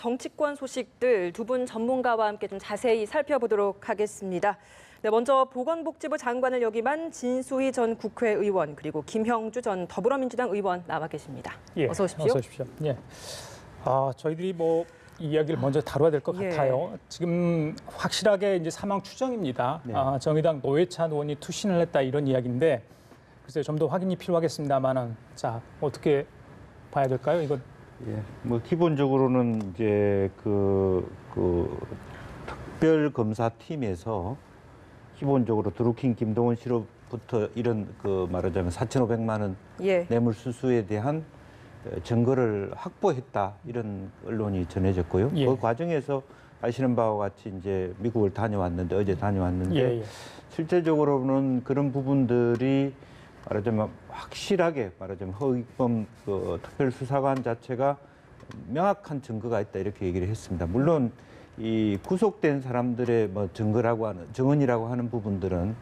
정치권 소식들 두 분 전문가와 함께 좀 자세히 살펴보도록 하겠습니다. 네, 먼저 보건복지부 장관을 역임한 진수희 전 국회의원 그리고 김형주 전 더불어민주당 의원 나와 계십니다. 예, 어서 오십시오. 어서 오십시오. 예. 저희들이 이 이야기를 먼저 다뤄야 될 것 같아요. 지금 확실하게 이제 사망 추정입니다. 네. 정의당 노회찬 의원이 투신을 했다 이런 이야기인데 글쎄요, 좀 더 확인이 필요하겠습니다만은 자 어떻게 봐야 될까요? 이건 예, 뭐 기본적으로는 이제 그 특별 검사팀에서 기본적으로 드루킹 김동원 씨로부터 이런 말하자면 4,500만 원 뇌물 수수에 대한 증거를 확보했다 이런 언론이 전해졌고요. 그 과정에서 아시는 바와 같이 이제 미국을 다녀왔는데 어제 다녀왔는데 실제적으로는 그런 부분들이 말하자면 확실하게 말하자면 허위범 특별수사관 자체가 명확한 증거가 있다 이렇게 얘기를 했습니다. 물론 이 구속된 사람들의 증언이라고 하는 부분들은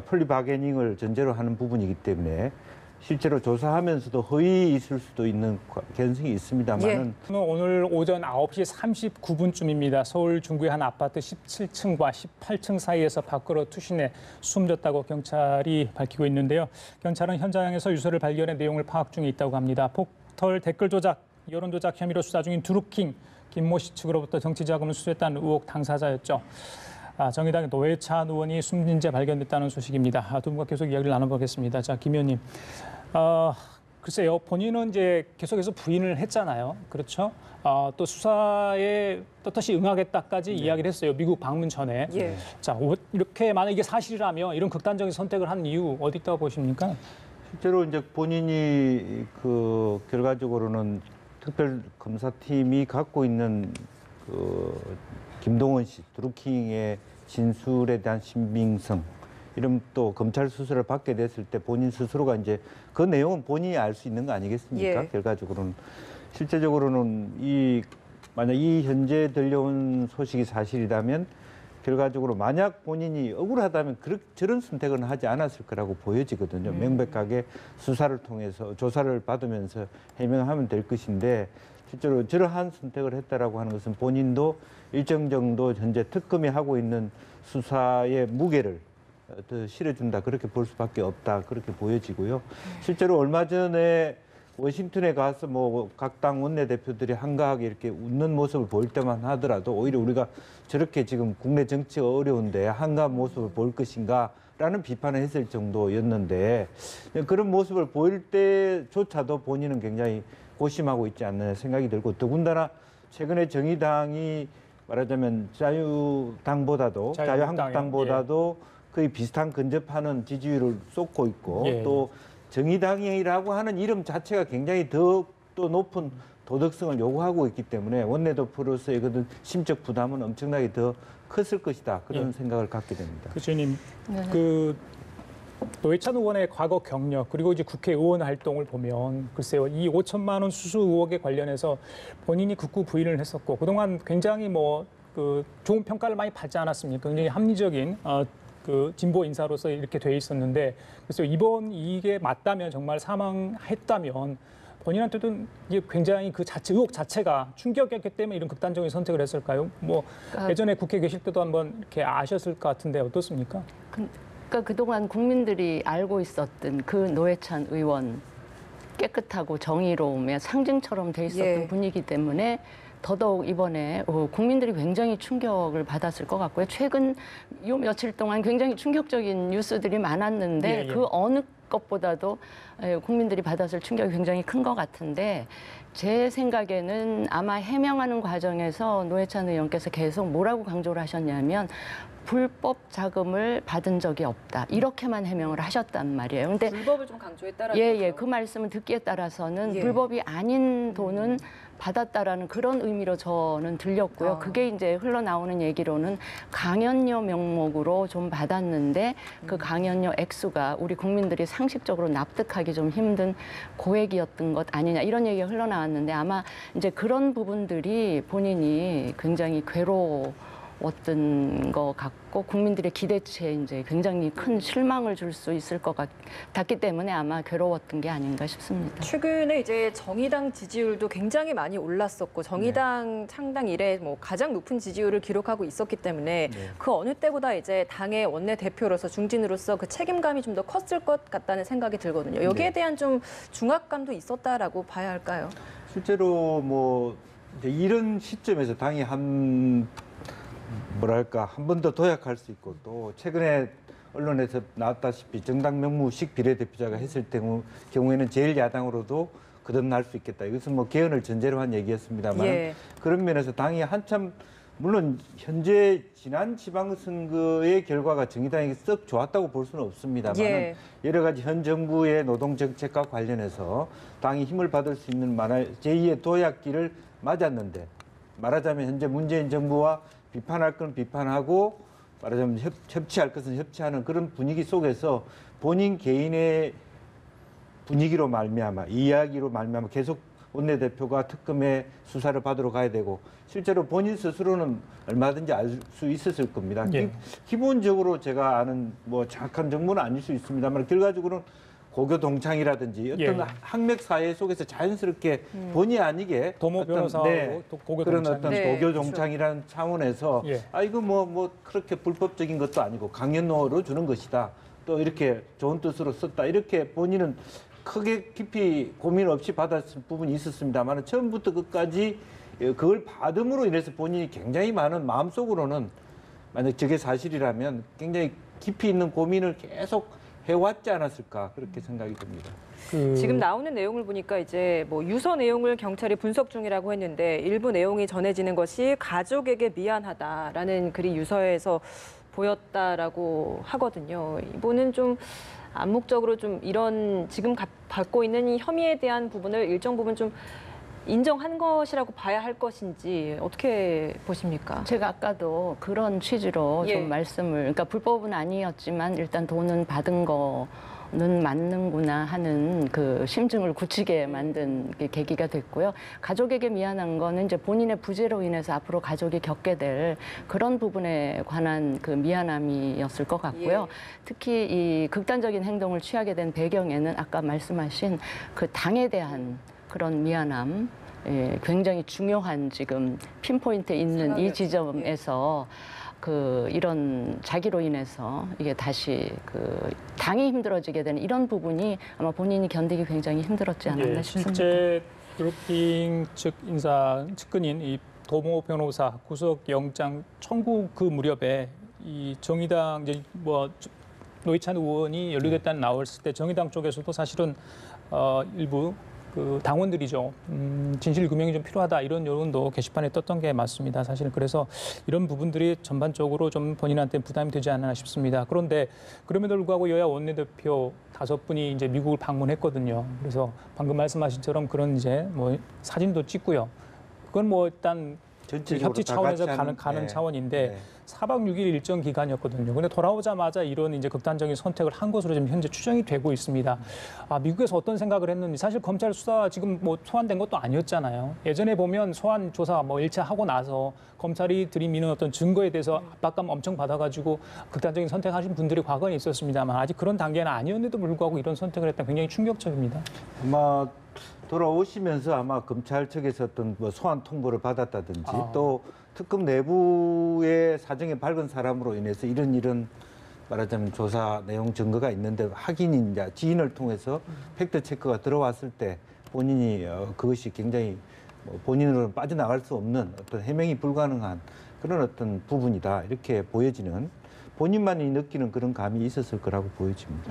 플리바게닝을 전제로 하는 부분이기 때문에 실제로 조사하면서도 허위 있을 수도 있는 개연성이 있습니다만은 오늘 오전 9시 39분쯤입니다. 서울 중구의 한 아파트 17층과 18층 사이에서 밖으로 투신해 숨졌다고 경찰이 밝히고 있는데요. 경찰은 현장에서 유서를 발견해 내용을 파악 중에 있다고 합니다. 폭털 댓글 조작, 여론 조작 혐의로 수사 중인 드루킹 김모 씨 측으로부터 정치 자금을 수수했다는 의혹 당사자였죠. 정의당의 노회찬 의원이 숨진 채 발견됐다는 소식입니다. 두 분과 계속 이야기를 나눠보겠습니다. 자, 김 의원님. 글쎄요, 본인은 이제 계속해서 부인을 했잖아요. 그렇죠? 또 수사에 떳떳이 응하겠다까지 이야기를 했어요. 미국 방문 전에. 자, 이렇게 만약 이게 사실이라면 이런 극단적인 선택을 한 이유 어디 있다고 보십니까? 실제로 이제 본인이 결과적으로는 특별검사팀이 갖고 있는 김동원 씨, 드루킹의 진술에 대한 신빙성, 이런 또 검찰 수사를 받게 됐을 때 본인 스스로가 이제 그 내용은 본인이 알 수 있는 거 아니겠습니까? 결과적으로는. 실제적으로는 만약 이 현재 들려온 소식이 사실이라면 결과적으로 만약 본인이 억울하다면 저런 선택은 하지 않았을 거라고 보여지거든요. 명백하게 수사를 통해서 조사를 받으면서 해명하면 될 것인데 실제로 저러한 선택을 했다라고 하는 것은 본인도 일정 정도 현재 특검이 하고 있는 수사의 무게를 더 실어준다 그렇게 볼 수밖에 없다 그렇게 보여지고요. 실제로 얼마 전에 워싱턴에 가서 각 당 원내대표들이 한가하게 이렇게 웃는 모습을 보일 때만 하더라도 오히려 우리가 저렇게 지금 국내 정치가 어려운데 한가한 모습을 보일 것인가라는 비판을 했을 정도였는데 그런 모습을 보일 때조차도 본인은 굉장히 고심하고 있지 않느냐 생각이 들고 더군다나 최근에 정의당이 말하자면 자유한국당보다도 거의 비슷한 근접하는 지지율을 쏟고 있고 또 정의당이라고 하는 이름 자체가 굉장히 더욱더 높은 도덕성을 요구하고 있기 때문에 원내대표로서의 그런 심적 부담은 엄청나게 더 컸을 것이다. 그런 생각을 갖게 됩니다. 교수님, 노회찬 의원의 과거 경력 그리고 이제 국회의원 활동을 보면 글쎄요, 이 5천만 원 수수 의혹에 관련해서 본인이 극구 부인을 했었고 그동안 굉장히 좋은 평가를 많이 받지 않았습니까? 굉장히 합리적인 진보 인사로서 이렇게 돼 있었는데 그래서 이게 맞다면 정말 사망했다면 본인한테도 이게 굉장히 의혹 자체가 충격이었기 때문에 이런 극단적인 선택을 했을까요? 예전에 국회에 계실 때도 한번 이렇게 아셨을 것 같은데 어떻습니까? 그러니까 그동안 국민들이 알고 있었던 그 노회찬 의원 깨끗하고 정의로움의 상징처럼 돼 있었던 분이기 때문에 더더욱 이번에 국민들이 굉장히 충격을 받았을 것 같고요. 최근 요 며칠 동안 굉장히 충격적인 뉴스들이 많았는데 그 어느 것보다도 국민들이 받았을 충격이 굉장히 큰 것 같은데 제 생각에는 아마 해명하는 과정에서 노회찬 의원께서 계속 뭐라고 강조를 하셨냐면 불법 자금을 받은 적이 없다. 이렇게만 해명을 하셨단 말이에요. 근데 불법을 좀 강조했다라는 거죠. 그 말씀을 듣기에 따라서는 불법이 아닌 돈은 받았다라는 그런 의미로 저는 들렸고요. 그게 이제 흘러나오는 얘기로는 강연료 명목으로 좀 받았는데 그 강연료 액수가 우리 국민들이 상식적으로 납득하기 좀 힘든 고액이었던 것 아니냐 이런 얘기가 흘러나왔는데 아마 이제 그런 부분들이 본인이 굉장히 것 같고 국민들의 기대치에 이제 굉장히 큰 실망을 줄 수 있을 것 같았기 때문에 아마 괴로웠던 게 아닌가 싶습니다. 최근에 이제 정의당 지지율도 굉장히 많이 올랐었고 정의당 창당 이래 뭐 가장 높은 지지율을 기록하고 있었기 때문에 그 어느 때보다 이제 당의 원내 대표로서 중진으로서 그 책임감이 좀 더 컸을 것 같다는 생각이 들거든요. 여기에 대한 좀 중압감도 있었다라고 봐야 할까요? 실제로 뭐 이제 이런 시점에서 당이 한 번 더 도약할 수 있고 또 최근에 언론에서 나왔다시피 정당 명무식 비례대표자가 했을 경우에는 제일 야당으로도 거듭날 수 있겠다. 이것은 뭐 개헌을 전제로 한 얘기였습니다만 그런 면에서 당이 한참 물론 현재 지난 지방선거의 결과가 정의당에게 썩 좋았다고 볼 수는 없습니다만 여러 가지 현 정부의 노동 정책과 관련해서 당이 힘을 받을 수 있는 제2의 도약기를 맞았는데 말하자면 현재 문재인 정부와 비판할 건 비판하고 말하자면 협치할 것은 협치하는 그런 분위기 속에서 본인 개인의 분위기로 말미암아 이야기로 말미암아 계속 원내대표가 특검의 수사를 받으러 가야 되고 실제로 본인 스스로는 얼마든지 알 수 있었을 겁니다. 기본적으로 제가 아는 뭐 정확한 정보는 아닐 수 있습니다만 결과적으로는 고교 동창이라든지 어떤 학맥 사회 속에서 자연스럽게 본의 아니게 도모 변호사하고 고교 그런 동창. 어떤 고교 동창이라는 차원에서 이거 뭐 그렇게 불법적인 것도 아니고 강연료로 주는 것이다. 또 이렇게 좋은 뜻으로 썼다. 이렇게 본인은 크게 깊이 고민 없이 받았을 부분이 있었습니다만 처음부터 끝까지 그걸 받음으로 인해서 본인이 굉장히 많은 마음속으로는 만약 저게 사실이라면 굉장히 깊이 있는 고민을 계속 해왔지 않았을까 그렇게 생각이 듭니다. 지금 나오는 내용을 보니까 이제 뭐 유서 내용을 경찰이 분석 중이라고 했는데 일부 내용이 전해지는 것이 가족에게 미안하다라는 글이 유서에서 보였다라고 하거든요. 이분은 좀 암묵적으로 좀 이런 지금 받고 있는 이 혐의에 대한 부분을 일정 부분 좀 인정한 것이라고 봐야 할 것인지 어떻게 보십니까? 제가 아까도 그런 취지로 좀 말씀을, 그러니까 불법은 아니었지만 일단 돈은 받은 거는 맞는구나 하는 그 심증을 굳히게 만든 계기가 됐고요. 가족에게 미안한 거는 이제 본인의 부재로 인해서 앞으로 가족이 겪게 될 그런 부분에 관한 그 미안함이었을 것 같고요. 특히 이 극단적인 행동을 취하게 된 배경에는 아까 말씀하신 그 당에 대한 그런 미안함, 굉장히 중요한 지금 핀포인트에 있는 이 지점에서 그 이런 자기로 인해서 이게 다시 그 당이 힘들어지게 되는 이런 부분이 아마 본인이 견디기 굉장히 힘들었지 않았나 싶습니다. 실제 그룹핑 측 인사 측근인 이 도모 변호사 구속영장 청구 그 무렵에 이 정의당 이제 뭐 노회찬 의원이 연루됐다는 나왔을 때 정의당 쪽에서도 사실은 일부 그 당원들이죠. 진실 규명이 좀 필요하다 이런 여론도 게시판에 떴던 게 맞습니다. 사실 그래서 이런 부분들이 전반적으로 좀 본인한테 부담이 되지 않나 싶습니다. 그런데 그럼에도 불구하고 여야 원내대표 5분이 이제 미국을 방문했거든요. 그래서 방금 말씀하신처럼 그런 이제 뭐 사진도 찍고요. 그건 뭐 일단 협치 차원에서 가는 차원인데 4박 6일 일정 기간이었거든요. 근데 돌아오자마자 이런 이제 극단적인 선택을 한 것으로 지금 현재 추정이 되고 있습니다. 미국에서 어떤 생각을 했는지 사실 검찰 수사 지금 뭐 소환된 것도 아니었잖아요. 예전에 보면 소환 조사 뭐 1차 하고 나서 검찰이 들이미는 어떤 증거에 대해서 압박감 엄청 받아가지고 극단적인 선택하신 분들이 과거에 있었습니다만 아직 그런 단계는 아니었는데도 불구하고 이런 선택을 했다는 굉장히 충격적입니다. 아마 돌아오시면서 아마 검찰 측에서 어떤 뭐 소환 통보를 받았다든지 또 특검 내부의 사정이 밝은 사람으로 인해서 이런 말하자면 조사 내용 증거가 있는데 확인인 지인을 통해서 팩트 체크가 들어왔을 때 본인이 그것이 굉장히 본인으로는 빠져나갈 수 없는 어떤 해명이 불가능한 그런 어떤 부분이다 이렇게 보여지는 본인만이 느끼는 그런 감이 있었을 거라고 보여집니다.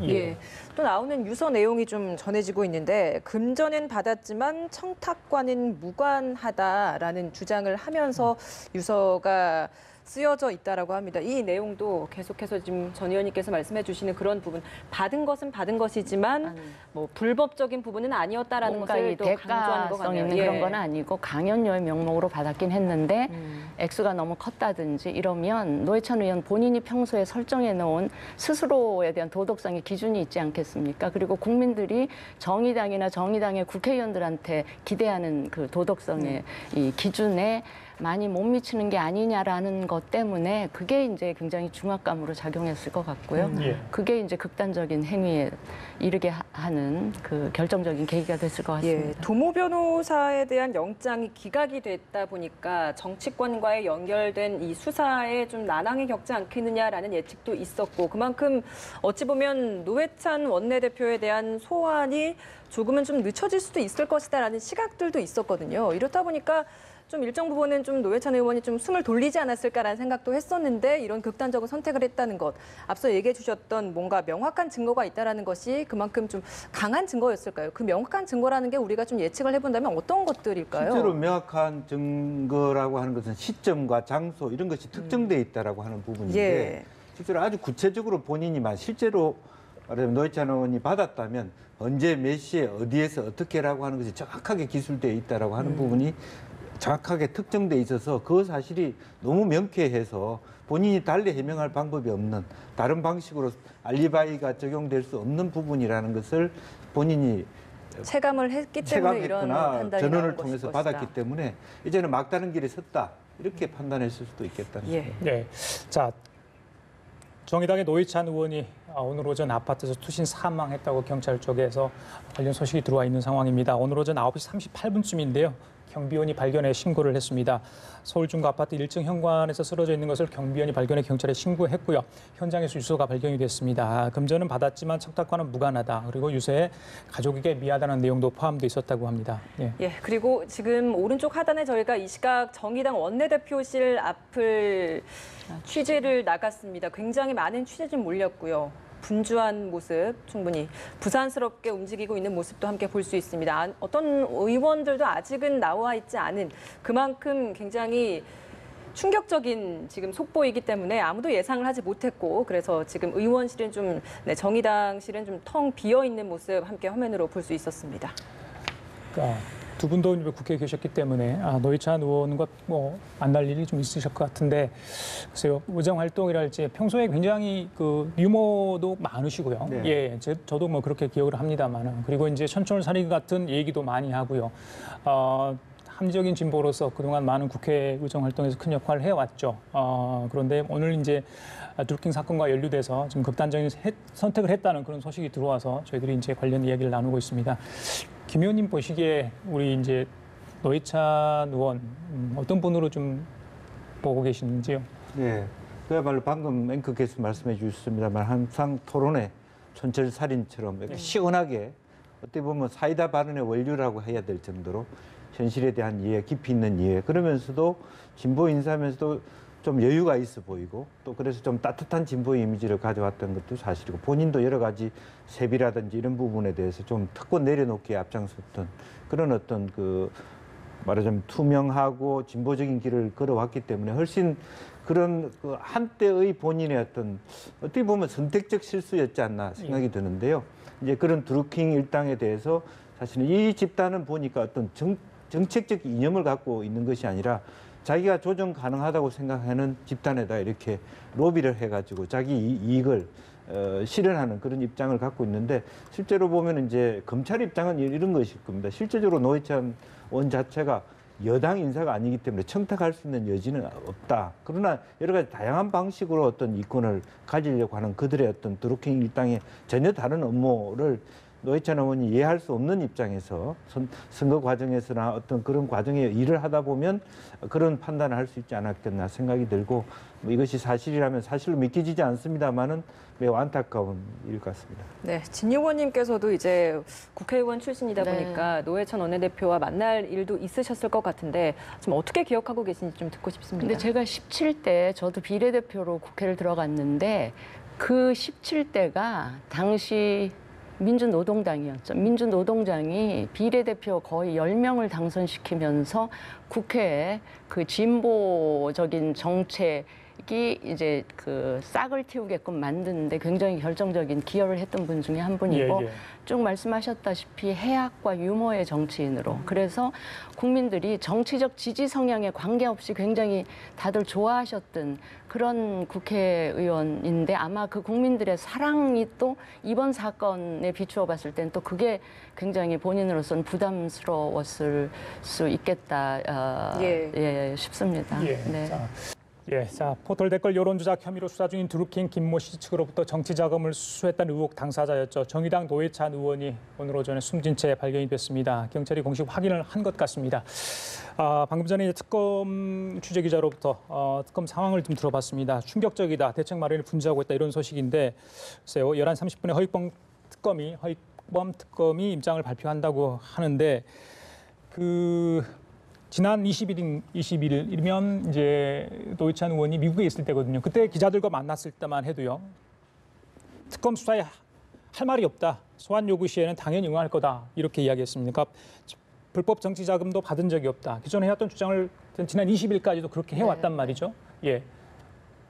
또 나오는 유서 내용이 좀 전해지고 있는데 금전은 받았지만 청탁과는 무관하다라는 주장을 하면서 유서가 쓰여져 있다라고 합니다. 이 내용도 계속해서 지금 전 의원님께서 말씀해 주시는 그런 부분, 받은 것은 받은 것이지만 뭐 불법적인 부분은 아니었다라는 것을 또 강조하는 것 같네요. 있는 그런 건 아니고 강연료의 명목으로 받았긴 했는데 액수가 너무 컸다든지 이러면 노회찬 의원 본인이 평소에 설정해 놓은 스스로에 대한 도덕성의 기준이 있지 않겠습니까? 그리고 국민들이 정의당이나 정의당의 국회의원들한테 기대하는 그 도덕성의 이 기준에 많이 못 미치는 게 아니냐라는 것 때문에 그게 이제 굉장히 중압감으로 작용했을 것 같고요. 예. 그게 이제 극단적인 행위에 이르게 하는 그 결정적인 계기가 됐을 것 같습니다. 예, 도모 변호사에 대한 영장이 기각이 됐다 보니까 정치권과의 연결된 이 수사에 좀 난항이 겪지 않겠느냐라는 예측도 있었고 그만큼 어찌 보면 노회찬 원내대표에 대한 소환이 조금은 좀 늦춰질 수도 있을 것이다라는 시각들도 있었거든요. 이렇다 보니까 좀 일정 부분은 좀 노회찬 의원이 좀 숨을 돌리지 않았을까라는 생각도 했었는데 이런 극단적인 선택을 했다는 것, 앞서 얘기해 주셨던 뭔가 명확한 증거가 있다라는 것이 그만큼 좀 강한 증거였을까요? 그 명확한 증거라는 게 우리가 좀 예측을 해본다면 어떤 것들일까요? 실제로 명확한 증거라고 하는 것은 시점과 장소 이런 것이 특정돼 있다라고 하는 부분인데 예. 실제로 아주 구체적으로 본인이만 실제로 말하자면 노회찬 의원이 받았다면 언제 몇 시에 어디에서 어떻게라고 하는 것이 정확하게 기술되어 있다라고 하는 부분이 정확하게 특정돼 있어서 그 사실이 너무 명쾌해서 본인이 달리 해명할 방법이 없는 다른 방식으로 알리바이가 적용될 수 없는 부분이라는 것을 본인이 체감을 했기 때문에 이런 체감했거나 판단이 전원을 나온 통해서 것일 받았기 것이다. 때문에 이제는 막다른 길에 섰다 이렇게 판단했을 수도 있겠다는 예. 생각. 네. 자, 정의당의 노회찬 의원이 오늘 오전 아파트에서 투신 사망했다고 경찰 쪽에서 관련 소식이 들어와 있는 상황입니다. 오늘 오전 9시 38분쯤인데요. 경비원이 발견해 신고를 했습니다. 서울 중구 아파트 1층 현관에서 쓰러져 있는 것을 경비원이 발견해 경찰에 신고했고요. 현장에서 유서가 발견이 됐습니다. 금전은 받았지만 청탁과는 무관하다. 그리고 유서에 가족에게 미안하다는 내용도 포함되어 있었다고 합니다. 예. 예, 그리고 지금 오른쪽 하단에 저희가 이 시각 정의당 원내대표실 앞을 취재를 나갔습니다. 굉장히 많은 취재진 몰렸고요. 분주한 모습, 충분히 부산스럽게 움직이고 있는 모습도 함께 볼 수 있습니다. 어떤 의원들도 아직은 나와 있지 않은 그만큼 굉장히 충격적인 지금 속보이기 때문에 아무도 예상을 하지 못했고 그래서 지금 의원실은 좀 정의당실은 좀 텅 비어 있는 모습 함께 화면으로 볼 수 있었습니다. 두 분도 국회에 계셨기 때문에 노회찬 의원과 만날 일이 좀 있으실 것 같은데 글쎄요 의정 활동이랄지 평소에 굉장히 그 유머도 많으시고요. 네. 예, 저도 뭐 그렇게 기억을 합니다만은 그리고 이제 천천살인 같은 얘기도 많이 하고요. 합리적인 진보로서 그동안 많은 국회 의정 활동에서 큰 역할을 해왔죠. 그런데 오늘 이제 드루킹 사건과 연루돼서 지금 극단적인 선택을 했다는 그런 소식이 들어와서 저희들이 이제 관련 이야기를 나누고 있습니다. 김 의원님 보시기에 우리 이제 노회찬 의원 어떤 분으로 좀 보고 계시는지요? 네, 그야말로 방금 앵커께서 말씀해 주셨습니다만 항상 토론회 촌철살인처럼 이렇게 시원하게 어떻게 보면 사이다 발언의 원류라고 해야 될 정도로 현실에 대한 이해, 깊이 있는 이해 그러면서도 진보 인사하면서도 좀 여유가 있어 보이고 또 그래서 좀 따뜻한 진보 이미지를 가져왔던 것도 사실이고 본인도 여러 가지 세비라든지 이런 부분에 대해서 좀 특권 내려놓기에 앞장섰던 그런 어떤 그 말하자면 투명하고 진보적인 길을 걸어왔기 때문에 훨씬 그런 그 한때의 본인의 어떻게 보면 선택적 실수였지 않나 생각이 드는데요. 이제 그런 드루킹 일당에 대해서 사실은 이 집단은 보니까 어떤 정책적 이념을 갖고 있는 것이 아니라 자기가 조정 가능하다고 생각하는 집단에다 이렇게 로비를 해가지고 자기 이익을 실현하는 그런 입장을 갖고 있는데 실제로 보면 이제 검찰 입장은 이런 것일 겁니다. 실제적으로 노회찬 의원 자체가 여당 인사가 아니기 때문에 청탁할 수 있는 여지는 없다. 그러나 여러 가지 다양한 방식으로 어떤 이권을 가지려고 하는 그들의 어떤 드루킹 일당의 전혀 다른 업무를 노회찬 의원이 이해할 수 없는 입장에서 선거 과정에서나 어떤 그런 과정에 일을 하다 보면 그런 판단을 할 수 있지 않았겠나 생각이 들고 뭐 이것이 사실이라면 사실로 믿기지지 않습니다만은 매우 안타까운 일 같습니다. 네, 진 의원님께서도 이제 국회의원 출신이다 네. 보니까 노회찬 원내대표와 만날 일도 있으셨을 것 같은데 좀 어떻게 기억하고 계신지 좀 듣고 싶습니다. 근데 제가 17대 저도 비례대표로 국회를 들어갔는데 그 17대가 당시 민주노동당이었죠. 민주노동당이 비례대표 거의 10명을 당선시키면서 국회에 그 진보적인 정책이 이제 그 싹을 틔우게끔 만드는데 굉장히 결정적인 기여를 했던 분 중에 한 분이고 예, 예. 쭉 말씀하셨다시피 해학과 유머의 정치인으로 그래서 국민들이 정치적 지지 성향에 관계없이 굉장히 다들 좋아하셨던 그런 국회의원인데 아마 그 국민들의 사랑이 또 이번 사건에 비추어 봤을 때는 또 그게 굉장히 본인으로서는 부담스러웠을 수 있겠다 싶습니다. 예. 네. 자, 포털 댓글 여론조작 혐의로 수사 중인 드루킹 김모 씨 측으로부터 정치 자금을 수수했다는 의혹 당사자였죠. 정의당 노회찬 의원이 오늘 오전에 숨진 채 발견이 됐습니다. 경찰이 공식 확인을 한 것 같습니다. 방금 전에 특검 취재 기자로부터 특검 상황을 좀 들어봤습니다. 충격적이다. 대책 마련을 분주하고 있다. 이런 소식인데 글쎄요. 11시 30분에 허익범 특검이 입장을 발표한다고 하는데 지난 20일이면 이제 노회찬 의원이 미국에 있을 때거든요. 그때 기자들과 만났을 때만 해도요. 특검 수사에 할 말이 없다. 소환 요구 시에는 당연히 응할 거다. 이렇게 이야기했습니다. 그러니까 불법 정치 자금도 받은 적이 없다. 기존에 해왔던 주장을 지난 20일까지도 그렇게 해왔단 말이죠. 예.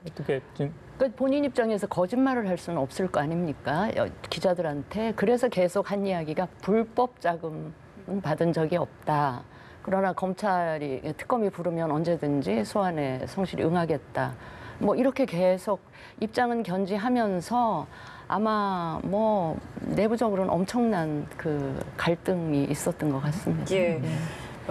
어떻게 그러니까 본인 입장에서 거짓말을 할 수는 없을 거 아닙니까? 기자들한테. 그래서 계속 한 이야기가 불법 자금은 받은 적이 없다. 그러나 특검이 부르면 언제든지 소환에 성실히 응하겠다. 뭐 이렇게 계속 입장은 견지하면서 아마 뭐 내부적으로는 엄청난 그 갈등이 있었던 것 같습니다. 예.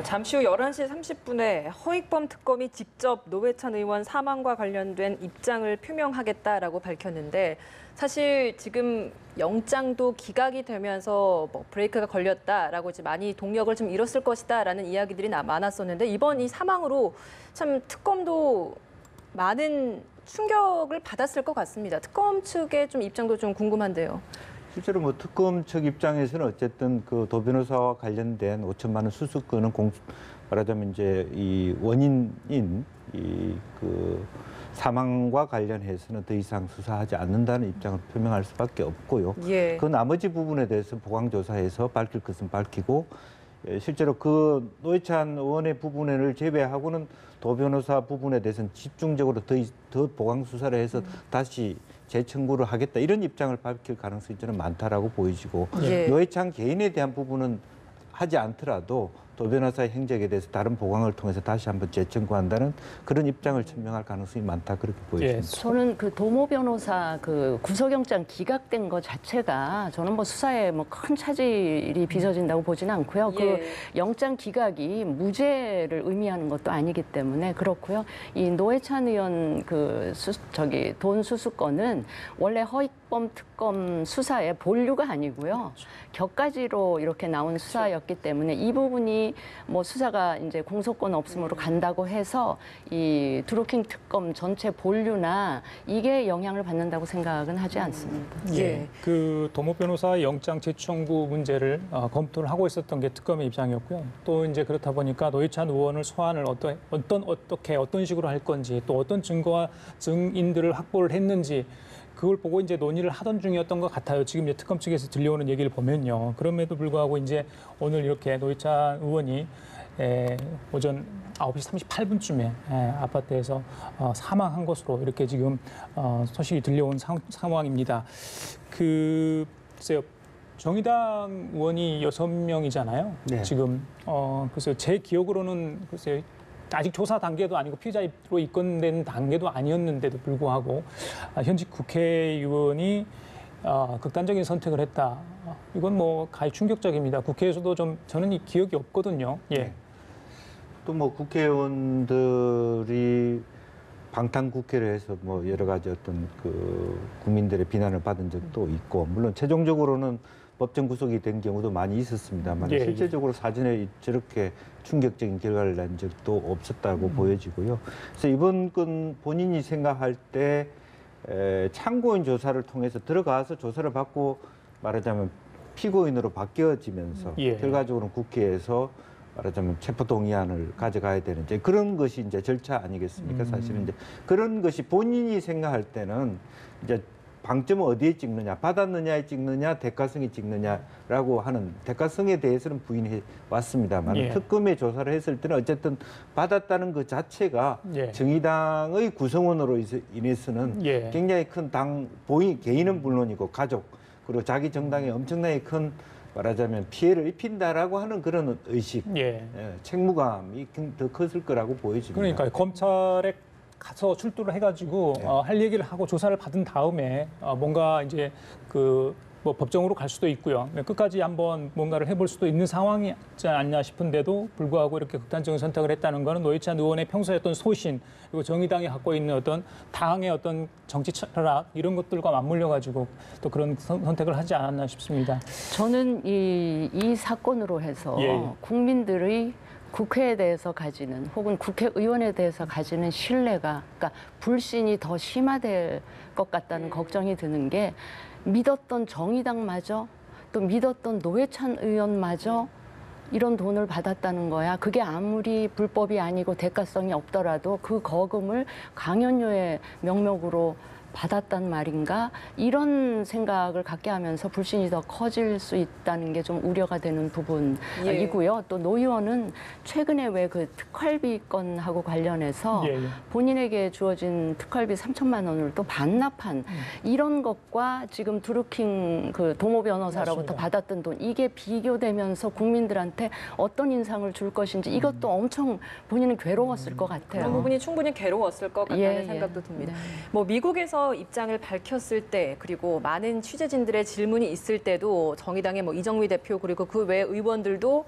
잠시 후 11시 30분에 허익범 특검이 직접 노회찬 의원 사망과 관련된 입장을 표명하겠다라고 밝혔는데 사실 지금 영장도 기각이 되면서 뭐 브레이크가 걸렸다라고 이제 많이 동력을 좀 잃었을 것이다라는 이야기들이 많았었는데 이번 이 사망으로 참 특검도 많은 충격을 받았을 것 같습니다. 특검 측의 좀 입장도 좀 궁금한데요. 실제로 뭐 특검 측 입장에서는 어쨌든 그 도 변호사와 관련된 5천만 원 수수권은 말하자면 이제 이 원인인 그 사망과 관련해서는 더 이상 수사하지 않는다는 입장을 표명할 수밖에 없고요. 예. 그 나머지 부분에 대해서 보강조사해서 밝힐 것은 밝히고 실제로 그 노회찬 의원의 부분을 제외하고는 도 변호사 부분에 대해서는 집중적으로 더 보강 수사를 해서 다시 재청구를 하겠다 이런 입장을 밝힐 가능성이 저는 많다라고 보여지고 예. 노회찬 개인에 대한 부분은 하지 않더라도 도 변호사의 행적에 대해서 다른 보강을 통해서 다시 한번 재청구한다는 그런 입장을 천명할 가능성이 많다 그렇게 보여집니다. 예. 저는 그 도모 변호사 그 구속영장 기각된 것 자체가 저는 뭐 수사에 뭐 큰 차질이 빚어진다고 보지는 않고요. 예. 그 영장 기각이 무죄를 의미하는 것도 아니기 때문에 그렇고요. 이 노회찬 의원 돈 수수권은 원래 허익범 특검 수사의 본류가 아니고요. 격가지로 이렇게 나온 수사였기 때문에 이 부분이 뭐 수사가 이제 공소권 없음으로 간다고 해서 이 드루킹 특검 전체 본류나 이게 영향을 받는다고 생각은 하지 않습니다. 예. 그 도모 변호사 영장 재청구 문제를 검토를 하고 있었던 게 특검의 입장이었고요. 또 이제 그렇다 보니까 노회찬 의원을 소환을 어떤 식으로 할 건지 또 어떤 증거와 증인들을 확보를 했는지 그걸 보고 이제 논의를 하던 중이었던 것 같아요. 지금 이제 특검 측에서 들려오는 얘기를 보면요. 그럼에도 불구하고 이제 오늘 이렇게 노회찬 의원이 오전 9시 38분쯤에 아파트에서 사망한 것으로 이렇게 지금 소식이 들려온 상황입니다. 글쎄요. 정의당 의원이 6명이잖아요. 네. 지금 글쎄요. 제 기억으로는 글쎄요. 아직 조사 단계도 아니고 피의자로 입건된 단계도 아니었는데도 불구하고 현직 국회의원이 극단적인 선택을 했다. 이건 뭐 가히 충격적입니다. 국회에서도 좀 저는 이 기억이 없거든요. 예. 또 뭐 국회의원들이 방탄국회를 해서 뭐 여러 가지 어떤 그 국민들의 비난을 받은 적도 있고 물론 최종적으로는 법정 구속이 된 경우도 많이 있었습니다만 실제적으로 사전에 저렇게 충격적인 결과를 낸 적도 없었다고 보여지고요. 그래서 이번 건 본인이 생각할 때 참고인 조사를 통해서 들어가서 조사를 받고 말하자면 피고인으로 바뀌어지면서 결과적으로는 국회에서 말하자면 체포동의안을 가져가야 되는 이제 그런 것이 이제 절차 아니겠습니까? 사실은 이제 그런 것이 본인이 생각할 때는 이제 방점은 어디에 찍느냐, 받았느냐에 찍느냐, 대가성에 찍느냐라고 하는 대가성에 대해서는 부인해 왔습니다만 예. 특검에 조사를 했을 때는 어쨌든 받았다는 그 자체가 예. 정의당의 구성원으로 인해서는 예. 굉장히 큰 당 개인은 물론이고 가족 그리고 자기 정당에 엄청나게 큰 말하자면 피해를 입힌다라고 하는 그런 의식, 예. 책무감이 더 컸을 거라고 보여집니다. 그러니까 검찰에 가서 출두를 해가지고 네. 할 얘기를 하고 조사를 받은 다음에 뭔가 이제 그 뭐 법정으로 갈 수도 있고요. 끝까지 한번 뭔가를 해볼 수도 있는 상황이지 않냐 싶은데도 불구하고 이렇게 극단적인 선택을 했다는 것은 노회찬 의원의 평소의 어떤 소신 그리고 정의당이 갖고 있는 어떤 당의 어떤 정치 철학 이런 것들과 맞물려 가지고 또 그런 선택을 하지 않았나 싶습니다. 저는 이 사건으로 해서 예. 국민들의 국회에 대해서 가지는 혹은 국회의원에 대해서 가지는 신뢰가 그러니까 불신이 더 심화될 것 같다는 걱정이 드는 게 믿었던 정의당마저 또 믿었던 노회찬 의원마저 이런 돈을 받았다는 거야. 그게 아무리 불법이 아니고 대가성이 없더라도 그 거금을 강연료의 명목으로 받았단 말인가? 이런 생각을 갖게 하면서 불신이 더 커질 수 있다는 게 좀 우려가 되는 부분이고요. 또 노 의원은 최근에 왜 그 특활비 건하고 관련해서 예, 예. 본인에게 주어진 특활비 3천만 원을 또 반납한 이런 것과 지금 드루킹 그 도모 변호사로부터 맞습니다. 받았던 돈 이게 비교되면서 국민들한테 어떤 인상을 줄 것인지 이것도 엄청 본인은 괴로웠을 것 같아요. 그런 부분이 충분히 괴로웠을 것 같다는 예, 생각도 예. 듭니다. 네. 뭐 미국에서 입장을 밝혔을 때 그리고 많은 취재진들의 질문이 있을 때도 정의당의 뭐 이정미 대표 그리고 그 외 의원들도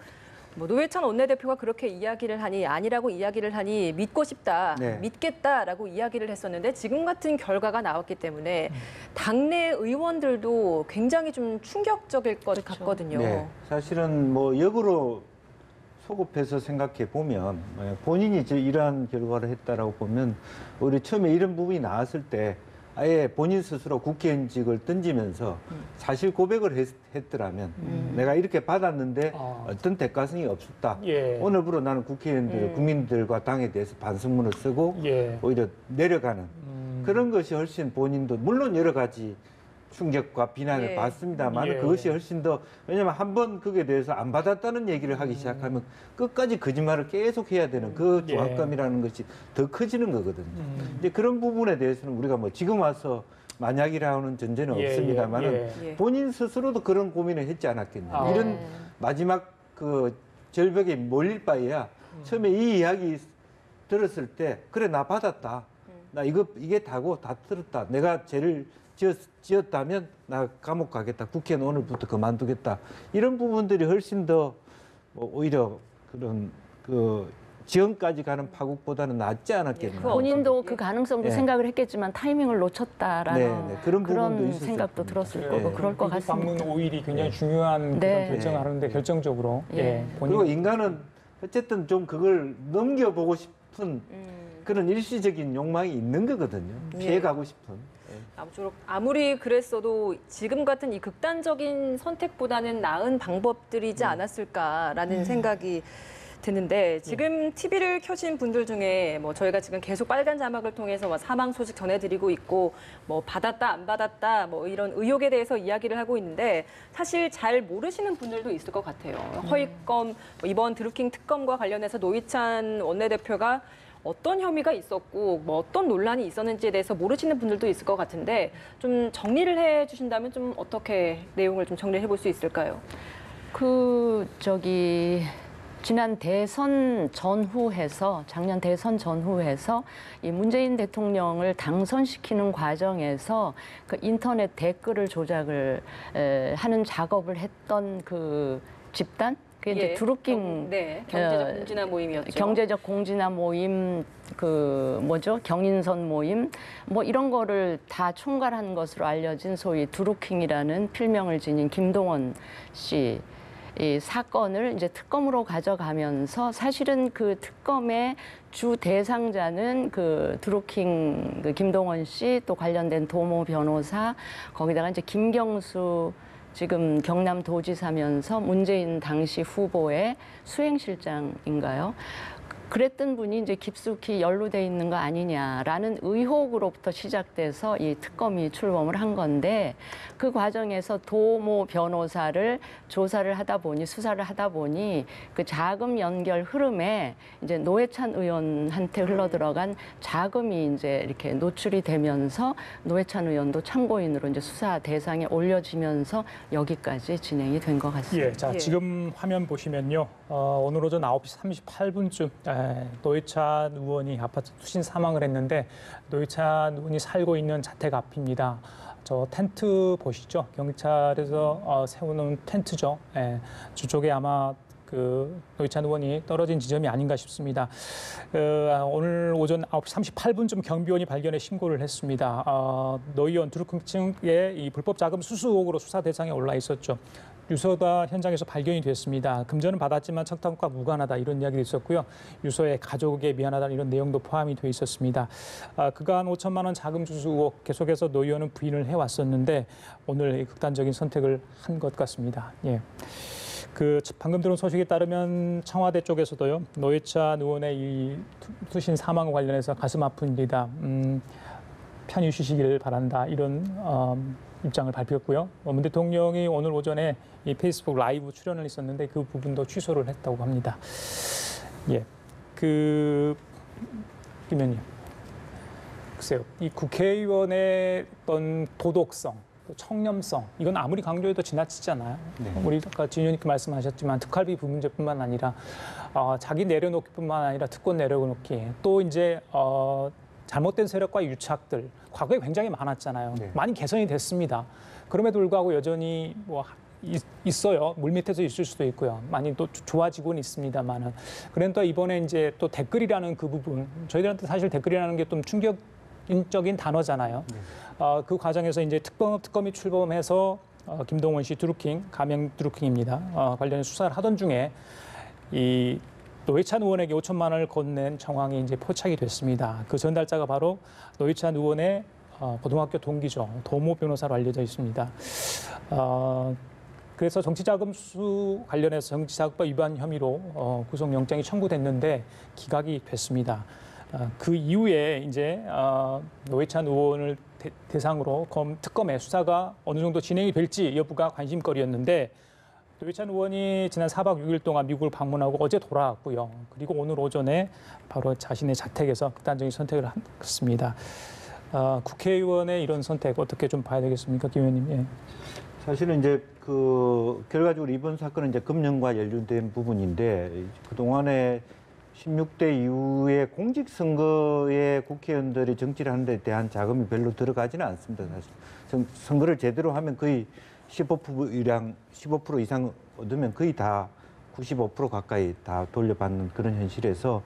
뭐 노회찬 원내대표가 그렇게 이야기를 하니 아니라고 이야기를 하니 믿고 싶다, 네. 믿겠다라고 이야기를 했었는데 지금 같은 결과가 나왔기 때문에 당내 의원들도 굉장히 좀 충격적일 것 같거든요. 네, 사실은 뭐 역으로 소급해서 생각해 보면 본인이 이러한 결과를 했다라고 보면 오히려 처음에 이런 부분이 나왔을 때 아예 본인 스스로 국회의원직을 던지면서 사실 고백을 했더라면 내가 이렇게 받았는데 어떤 대가성이 없었다. 예. 오늘부로 나는 국회의원들, 국민들과 당에 대해서 반성문을 쓰고 예. 오히려 내려가는 그런 것이 훨씬 본인도 물론 여러 가지 충격과 비난을 예. 받습니다만 예. 그것이 훨씬 더 왜냐하면 한 번 그게 대해서 안 받았다는 얘기를 하기 시작하면 끝까지 거짓말을 계속 해야 되는 그 예. 중압감이라는 것이 더 커지는 거거든요. 이제 그런 부분에 대해서는 우리가 뭐 지금 와서 만약이라는 전제는 예, 없습니다만은 예, 예. 본인 스스로도 그런 고민을 했지 않았겠냐. 아. 이런 마지막 그 절벽에 몰릴 바에야 처음에 이 이야기 들었을 때 그래 나 받았다. 나 이게 다고 다 들었다. 내가 죄를 지었다면 나 감옥 가겠다. 국회는 오늘부터 그만두겠다. 이런 부분들이 훨씬 더 오히려 그런 그 지연까지 가는 파국보다는 낫지 않았겠나. 그 본인도 그 가능성도 예. 생각을 했겠지만 타이밍을 놓쳤다라는 네, 그런 부분도 있었을 생각도 겁니다. 들었을 예. 거고 그럴 것 미국 방문 같습니다. 5일이 굉장히 중요한 네. 그런 결정을 하는데 결정적으로 예. 본인 그리고 인간은 어쨌든 좀 그걸 넘겨보고 싶은 그런 일시적인 욕망이 있는 거거든요. 피해가고 싶은. 예. 아무리 그랬어도 지금 같은 이 극단적인 선택보다는 나은 방법들이지 않았을까라는 생각이 드는데 지금 TV를 켜신 분들 중에 뭐 저희가 지금 계속 빨간 자막을 통해서 뭐 사망 소식 전해드리고 있고 뭐 받았다 안 받았다 뭐 이런 의혹에 대해서 이야기를 하고 있는데 사실 잘 모르시는 분들도 있을 것 같아요. 허위검 뭐 이번 드루킹 특검과 관련해서 노회찬 원내대표가 어떤 혐의가 있었고 뭐 어떤 논란이 있었는지에 대해서 모르시는 분들도 있을 것 같은데 좀 정리를 해주신다면 좀 어떻게 내용을 좀 정리해 볼 수 있을까요? 지난 대선 전후해서 작년 대선 전후해서 이 문재인 대통령을 당선시키는 과정에서 그 인터넷 댓글을 조작을 하는 작업을 했던 그 집단 그게 이제 드루킹 경제적 공진화 모임이었죠. 경제적 공진화 모임 경인선 모임 뭐 이런 거를 다 총괄한 것으로 알려진 소위 드루킹이라는 필명을 지닌 김동원 씨. 이 사건을 이제 특검으로 가져가면서 사실은 그 특검의 주 대상자는 그 드루킹 그 김동원 씨 또 관련된 도모 변호사 거기다가 이제 김경수 지금 경남도지사면서 문재인 당시 후보의 수행실장인가요? 그랬던 분이 이제 깊숙이 연루돼 있는 거 아니냐라는 의혹으로부터 시작돼서 이 특검이 출범을 한 건데 그 과정에서 도모 변호사를 조사를 하다 보니 수사를 하다 보니 그 자금 연결 흐름에 이제 노회찬 의원한테 흘러들어간 자금이 이제 이렇게 노출이 되면서 노회찬 의원도 참고인으로 이제 수사 대상에 올려지면서 여기까지 진행이 된 것 같습니다. 예, 자 지금 화면 보시면요. 오늘 오전 9시 38분쯤 노회찬 의원이 아파트 투신 사망을 했는데 노회찬 의원이 살고 있는 자택 앞입니다. 저 텐트 보시죠? 경찰에서 세우는 텐트죠. 예, 저쪽에 아마 그 노회찬 의원이 떨어진 지점이 아닌가 싶습니다. 오늘 오전 9시 38분쯤 경비원이 발견해 신고를 했습니다. 노 의원 드루킹층의 이 불법 자금 수수 의혹으로 수사 대상에 올라 있었죠. 유서가 현장에서 발견이 됐습니다. 금전은 받았지만 청탁과 무관하다 이런 이야기도 있었고요. 유서에 가족에게 미안하다 이런 내용도 포함이 돼 있었습니다. 그간 5천만 원 자금 수수 의혹 계속해서 노 의원은 부인을 해왔었는데 오늘 극단적인 선택을 한 것 같습니다. 예. 그 방금 들은 소식에 따르면 청와대 쪽에서도요. 노회찬 의원의 이 투신 사망과 관련해서 가슴 아픈 일이다. 편히 쉬시기를 바란다. 이런 입장을 발표했고요. 문 대통령이 오늘 오전에 이 페이스북 라이브 출연을 했었는데 그 부분도 취소를 했다고 합니다. 예, 김 의원님, 글쎄요, 이 국회의원의 어떤 도덕성, 청렴성, 이건 아무리 강조해도 지나치잖아요. 네. 우리 아까 진 의원님께 말씀하셨지만 특활비 부문제뿐만 아니라 자기 내려놓기뿐만 아니라 특권 내려놓기, 또 이제 잘못된 세력과 유착들 과거에 굉장히 많았잖아요. 네. 많이 개선이 됐습니다. 그럼에도 불구하고 여전히 뭐 있어요. 물밑에서 있을 수도 있고요. 많이 또 좋아지고는 있습니다만은. 그런데 이번에 이제 또 댓글이라는 그 부분, 저희들한테 사실 댓글이라는 게 좀 충격적인 단어잖아요. 네. 그 과정에서 이제 특검이 출범해서 김동원 씨 드루킹, 가명 드루킹입니다. 관련해 수사를 하던 중에 이 노회찬 의원에게 5천만 원을 건넨 정황이 이제 포착이 됐습니다. 그 전달자가 바로 노회찬 의원의 고등학교 동기죠. 도모 변호사로 알려져 있습니다. 그래서 정치자금 수수 관련해서 정치자금법 위반 혐의로 구속영장이 청구됐는데 기각이 됐습니다. 그 이후에 이제 노회찬 의원을 대상으로 특검의 수사가 어느 정도 진행이 될지 여부가 관심거리였는데 노회찬 의원이 지난 4박 6일 동안 미국을 방문하고 어제 돌아왔고요. 그리고 오늘 오전에 바로 자신의 자택에서 극단적인 선택을 했습니다. 국회의원의 이런 선택 어떻게 좀 봐야 되겠습니까, 김 의원님? 예. 사실은 이제 그 결과적으로 이번 사건은 이제 금년과 연루된 부분인데 그 동안에 16대 이후에 공직선거에 국회의원들이 정치를 하는 데 대한 자금이 별로 들어가지는 않습니다. 사실 선거를 제대로 하면 거의 15% 이상 얻으면 거의 다 95% 가까이 다 돌려받는 그런 현실에서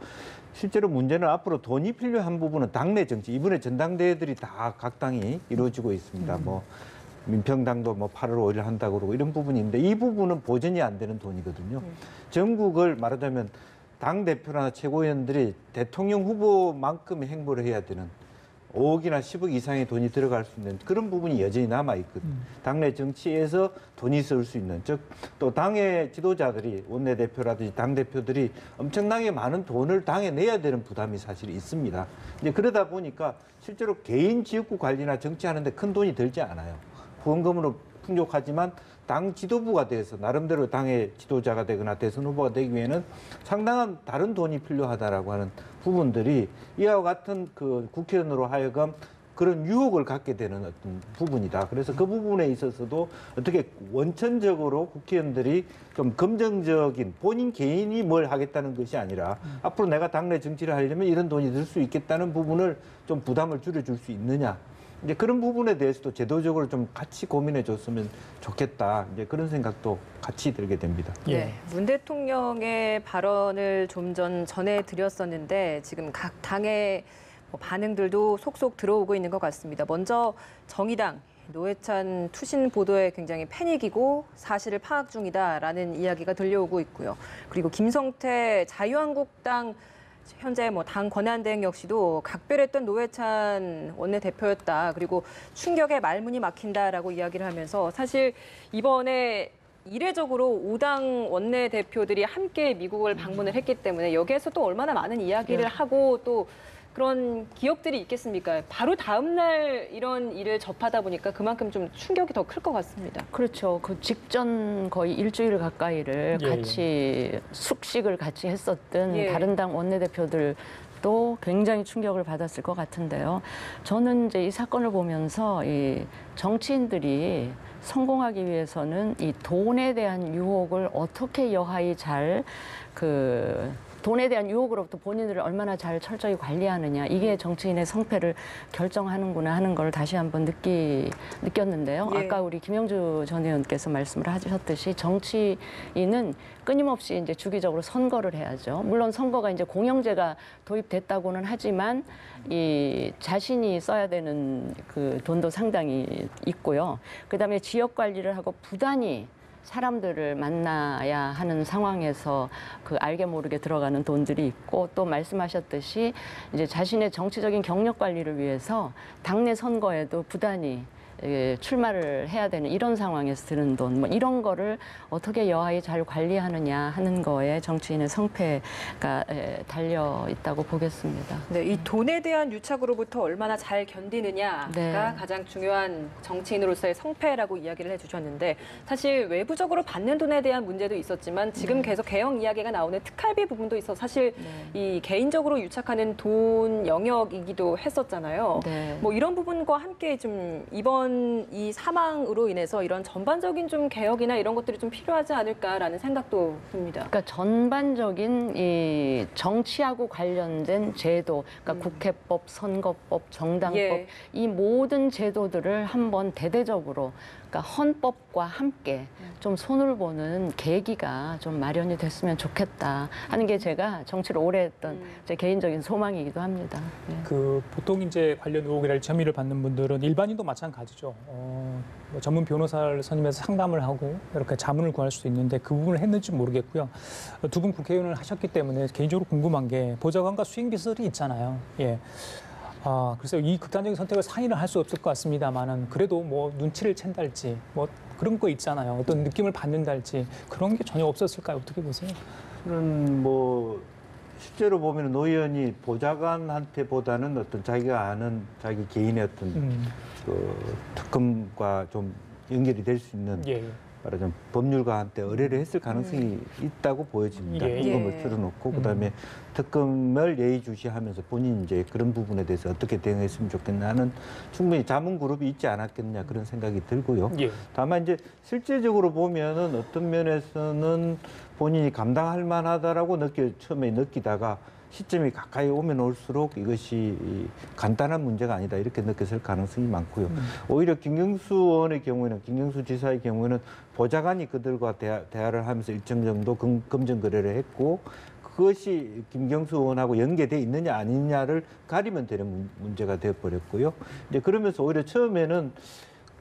실제로 문제는 앞으로 돈이 필요한 부분은 당내 정치, 이번에 전당대회들이 다 각 당이 이루어지고 있습니다. 뭐 민평당도 뭐 8월 5일 한다고 그러고 이런 부분인데 이 부분은 보전이 안 되는 돈이거든요. 전국을 말하자면 당대표나 최고위원들이 대통령 후보만큼의 행보를 해야 되는 5억이나 10억 이상의 돈이 들어갈 수 있는 그런 부분이 여전히 남아있거든요. 당내 정치에서 돈이 쓸 수 있는, 즉 또 당의 지도자들이 원내대표라든지 당대표들이 엄청나게 많은 돈을 당에 내야 되는 부담이 사실 있습니다. 이제 그러다 보니까 실제로 개인 지역구 관리나 정치하는데 큰 돈이 들지 않아요. 후원금으로 풍족하지만 당 지도부가 돼서 나름대로 당의 지도자가 되거나 대선 후보가 되기 위해는 상당한 다른 돈이 필요하다라고 하는 부분들이 이와 같은 그 국회의원으로 하여금 그런 유혹을 갖게 되는 어떤 부분이다. 그래서 그 부분에 있어서도 어떻게 원천적으로 국회의원들이 좀 긍정적인 본인 개인이 뭘 하겠다는 것이 아니라 앞으로 내가 당내 정치를 하려면 이런 돈이 들 수 있겠다는 부분을 좀 부담을 줄여줄 수 있느냐. 이제 그런 부분에 대해서도 제도적으로 좀 같이 고민해 줬으면 좋겠다. 이제 그런 생각도 같이 들게 됩니다. 네, 문 대통령의 발언을 좀 전해드렸었는데 지금 각 당의 반응들도 속속 들어오고 있는 것 같습니다. 먼저 정의당 노회찬 투신 보도에 굉장히 패닉이고 사실을 파악 중이다라는 이야기가 들려오고 있고요. 그리고 김성태 자유한국당 현재 당 권한대행 역시도 각별했던 노회찬 원내대표였다. 그리고 충격에 말문이 막힌다라고 이야기를 하면서 사실 이번에 이례적으로 5당 원내대표들이 함께 미국을 방문을 했기 때문에 여기에서 또 얼마나 많은 이야기를 하고 또 그런 기억들이 있겠습니까? 바로 다음 날 이런 일을 접하다 보니까 그만큼 좀 충격이 더 클 것 같습니다. 그렇죠. 그 직전 거의 일주일 가까이를 예, 같이 숙식을 같이 했었던 예. 다른 당 원내대표들도 굉장히 충격을 받았을 것 같은데요. 저는 이제 이 사건을 보면서 이 정치인들이 성공하기 위해서는 이 돈에 대한 유혹을 어떻게 여하이 잘 돈에 대한 유혹으로부터 본인들을 얼마나 잘 철저히 관리하느냐, 이게 정치인의 성패를 결정하는구나 하는 걸 다시 한번 느꼈는데요. 예. 아까 우리 김영주 전 의원께서 말씀을 하셨듯이 정치인은 끊임없이 이제 주기적으로 선거를 해야죠. 물론 선거가 이제 공영제가 도입됐다고는 하지만 이 자신이 써야 되는 그 돈도 상당히 있고요. 그다음에 지역 관리를 하고 부단히 사람들을 만나야 하는 상황에서 그 알게 모르게 들어가는 돈들이 있고, 또 말씀하셨듯이 이제 자신의 정치적인 경력 관리를 위해서 당내 선거에도 부단히 출마를 해야 되는 이런 상황에서 드는 돈, 뭐 이런 거를 어떻게 여하이 잘 관리하느냐 하는 거에 정치인의 성패가 달려 있다고 보겠습니다. 네, 이 돈에 대한 유착으로부터 얼마나 잘 견디느냐가 네. 가장 중요한 정치인으로서의 성패라고 이야기를 해주셨는데, 사실 외부적으로 받는 돈에 대한 문제도 있었지만 지금 계속 개혁 이야기가 나오는 특활비 부분도 있어 사실 이 개인적으로 유착하는 돈 영역이기도 했었잖아요. 네. 뭐 이런 부분과 함께 좀 이번 이 사망으로 인해서 이런 전반적인 좀 개혁이나 이런 것들이 좀 필요하지 않을까라는 생각도 듭니다. 그러니까 전반적인 이 정치하고 관련된 제도, 그러니까 국회법, 선거법, 정당법, 예. 이 모든 제도들을 한번 대대적으로, 그러니까 헌법과 함께 좀 손을 보는 계기가 좀 마련이 됐으면 좋겠다 하는 게 제가 정치를 오래 했던 제 개인적인 소망이기도 합니다. 네. 그 보통 이제 관련 의혹이랄지 혐의를 받는 분들은 일반인도 마찬가지죠. 뭐 전문 변호사를 선임해서 상담을 하고 이렇게 자문을 구할 수도 있는데 그 부분을 했는지 모르겠고요. 두 분 국회의원을 하셨기 때문에 개인적으로 궁금한 게 보좌관과 수행 비서들이 있잖아요. 예. 그래서 이 극단적인 선택을 상의를 할 수 없을 것 같습니다만은 그래도 뭐 눈치를 챈달지 뭐 그런 거 있잖아요. 어떤 느낌을 받는달지 그런 게 전혀 없었을까요? 어떻게 보세요? 저는 뭐 실제로 보면 노 의원이 보좌관한테보다는 어떤 자기가 아는 자기 개인의 어떤 그 특검과 좀 연결이 될 수 있는 예. 말하자면 법률가한테 의뢰를 했을 가능성이 있다고 보여집니다. 예. 특검을 예. 틀어놓고 그다음에 특검을 예의주시하면서 본인이 이제 그런 부분에 대해서 어떻게 대응했으면 좋겠나 하는 충분히 자문 그룹이 있지 않았겠냐 그런 생각이 들고요. 예. 다만 이제 실제적으로 보면은 어떤 면에서는 본인이 감당할 만하다라고 처음에 느끼다가 시점이 가까이 오면 올수록 이것이 간단한 문제가 아니다 이렇게 느꼈을 가능성이 많고요. 오히려 김경수 의원의 경우에는, 김경수 지사의 경우에는 보좌관이 그들과 대화를 하면서 일정 정도 검증 거래를 했고 그것이 김경수 의원하고 연계돼 있느냐 아니냐를 가리면 되는 문제가 되어버렸고요. 이제 그러면서 오히려 처음에는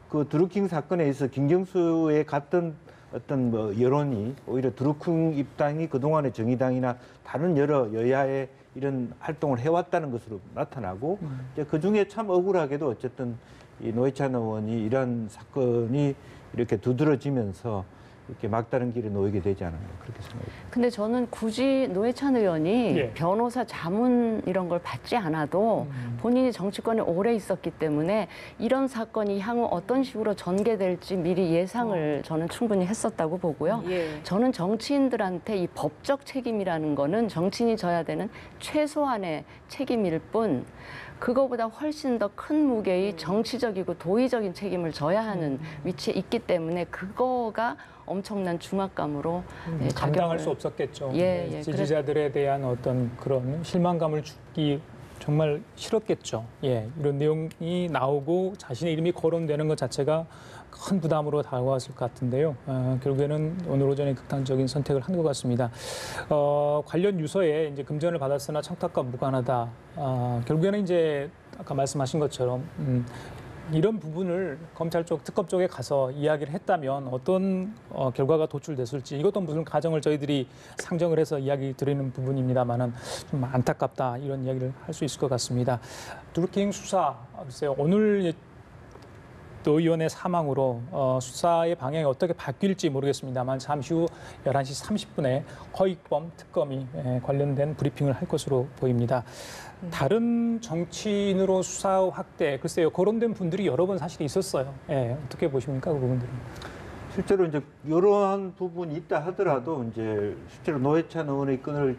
그 드루킹 사건에 있어서 김경수의 갔던 어떤 뭐 여론이 오히려 드루킹 입당이 그동안의 정의당이나 다른 여러 여야의 이런 활동을 해왔다는 것으로 나타나고 이제 그중에 참 억울하게도 어쨌든 이 노회찬 의원이 이런 사건이 이렇게 두드러지면서 이렇게 막다른 길에 놓이게 되지 않았나 그렇게 생각합니다. 근데 저는 굳이 노회찬 의원이 예. 변호사 자문 이런 걸 받지 않아도 본인이 정치권에 오래 있었기 때문에 이런 사건이 향후 어떤 식으로 전개될지 미리 예상을 저는 충분히 했었다고 보고요. 예. 저는 정치인들한테 이 법적 책임이라는 거는 정치인이 져야 되는 최소한의 책임일 뿐 그거보다 훨씬 더 큰 무게의 정치적이고 도의적인 책임을 져야 하는 위치에 있기 때문에 그거가 엄청난 중압감으로 감당할 수 없었겠죠. 예, 예. 지지자들에 대한 어떤 그런 실망감을 주기 정말 싫었겠죠. 예, 이런 내용이 나오고 자신의 이름이 거론되는 것 자체가 큰 부담으로 다가왔을 것 같은데요. 결국에는 오늘 오전에 극단적인 선택을 한 것 같습니다. 관련 유서에 이제 금전을 받았으나 청탁과 무관하다. 결국에는 이제 아까 말씀하신 것처럼 이런 부분을 검찰 쪽, 특검 쪽에 가서 이야기를 했다면 어떤 결과가 도출됐을지 이것도 무슨 가정을 저희들이 상정을 해서 이야기 드리는 부분입니다만은 좀 안타깝다 이런 이야기를 할 수 있을 것 같습니다. 드루킹 수사 글쎄요 오늘 노 의원의 사망으로 수사의 방향이 어떻게 바뀔지 모르겠습니다만 잠시 후 11시 30분에 허익범 특검이 관련된 브리핑을 할 것으로 보입니다. 다른 정치인으로 수사 확대, 글쎄요, 거론된 분들이 여러 번 사실 있었어요. 어떻게 보십니까, 그 부분들은? 실제로 이제 이러한 부분이 있다 하더라도 이제 실제로 노회찬 의원의 건을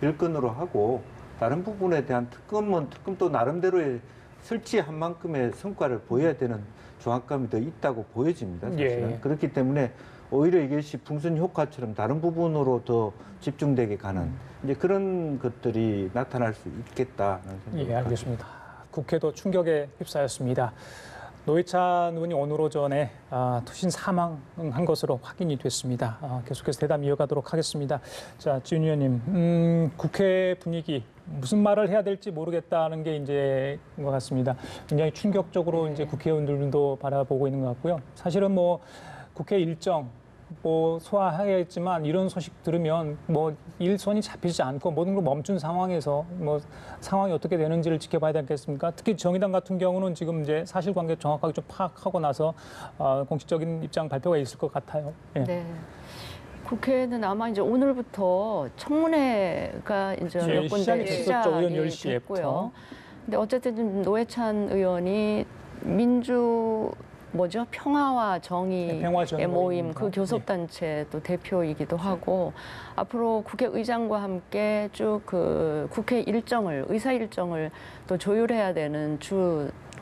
일건으로 하고 다른 부분에 대한 특검은 특검도 나름대로의 설치한 만큼의 성과를 보여야 되는 중압감이 더 있다고 보여집니다. 사실은. 예. 그렇기 때문에 오히려 이것이 풍선 효과처럼 다른 부분으로 더 집중되게 가는 이제 그런 것들이 나타날 수 있겠다는 생각이 예, 알겠습니다. 국회도 충격에 휩싸였습니다. 노회찬 의원이 오늘 오전에 투신 사망한 것으로 확인이 됐습니다. 계속해서 대담 이어가도록 하겠습니다. 자, 지은 의원님, 국회 분위기 무슨 말을 해야 될지 모르겠다는 게 이제 것 같습니다. 굉장히 충격적으로 이제 국회의원들도 바라보고 있는 것 같고요. 사실은 뭐 국회 일정 소화하겠지만 이런 소식 들으면 뭐 일손이 잡히지 않고 모든 걸 멈춘 상황에서 뭐 상황이 어떻게 되는지를 지켜봐야 되지 않겠습니까? 특히 정의당 같은 경우는 지금 이제 사실관계 정확하게 좀 파악하고 나서 공식적인 입장 발표가 있을 것 같아요. 예. 네. 국회는 아마 이제 오늘부터 청문회가 이제 예, 몇 군데 시작이 됐었죠. 오전 10시에 됐고요. 부터. 근데 어쨌든 노회찬 의원이 평화와 정의의 평화정의 모임, 모임입니다. 그 교섭단체 또 대표이기도 하고 앞으로 국회의장과 함께 쭉 그 국회 일정을 의사 일정을 또 조율해야 되는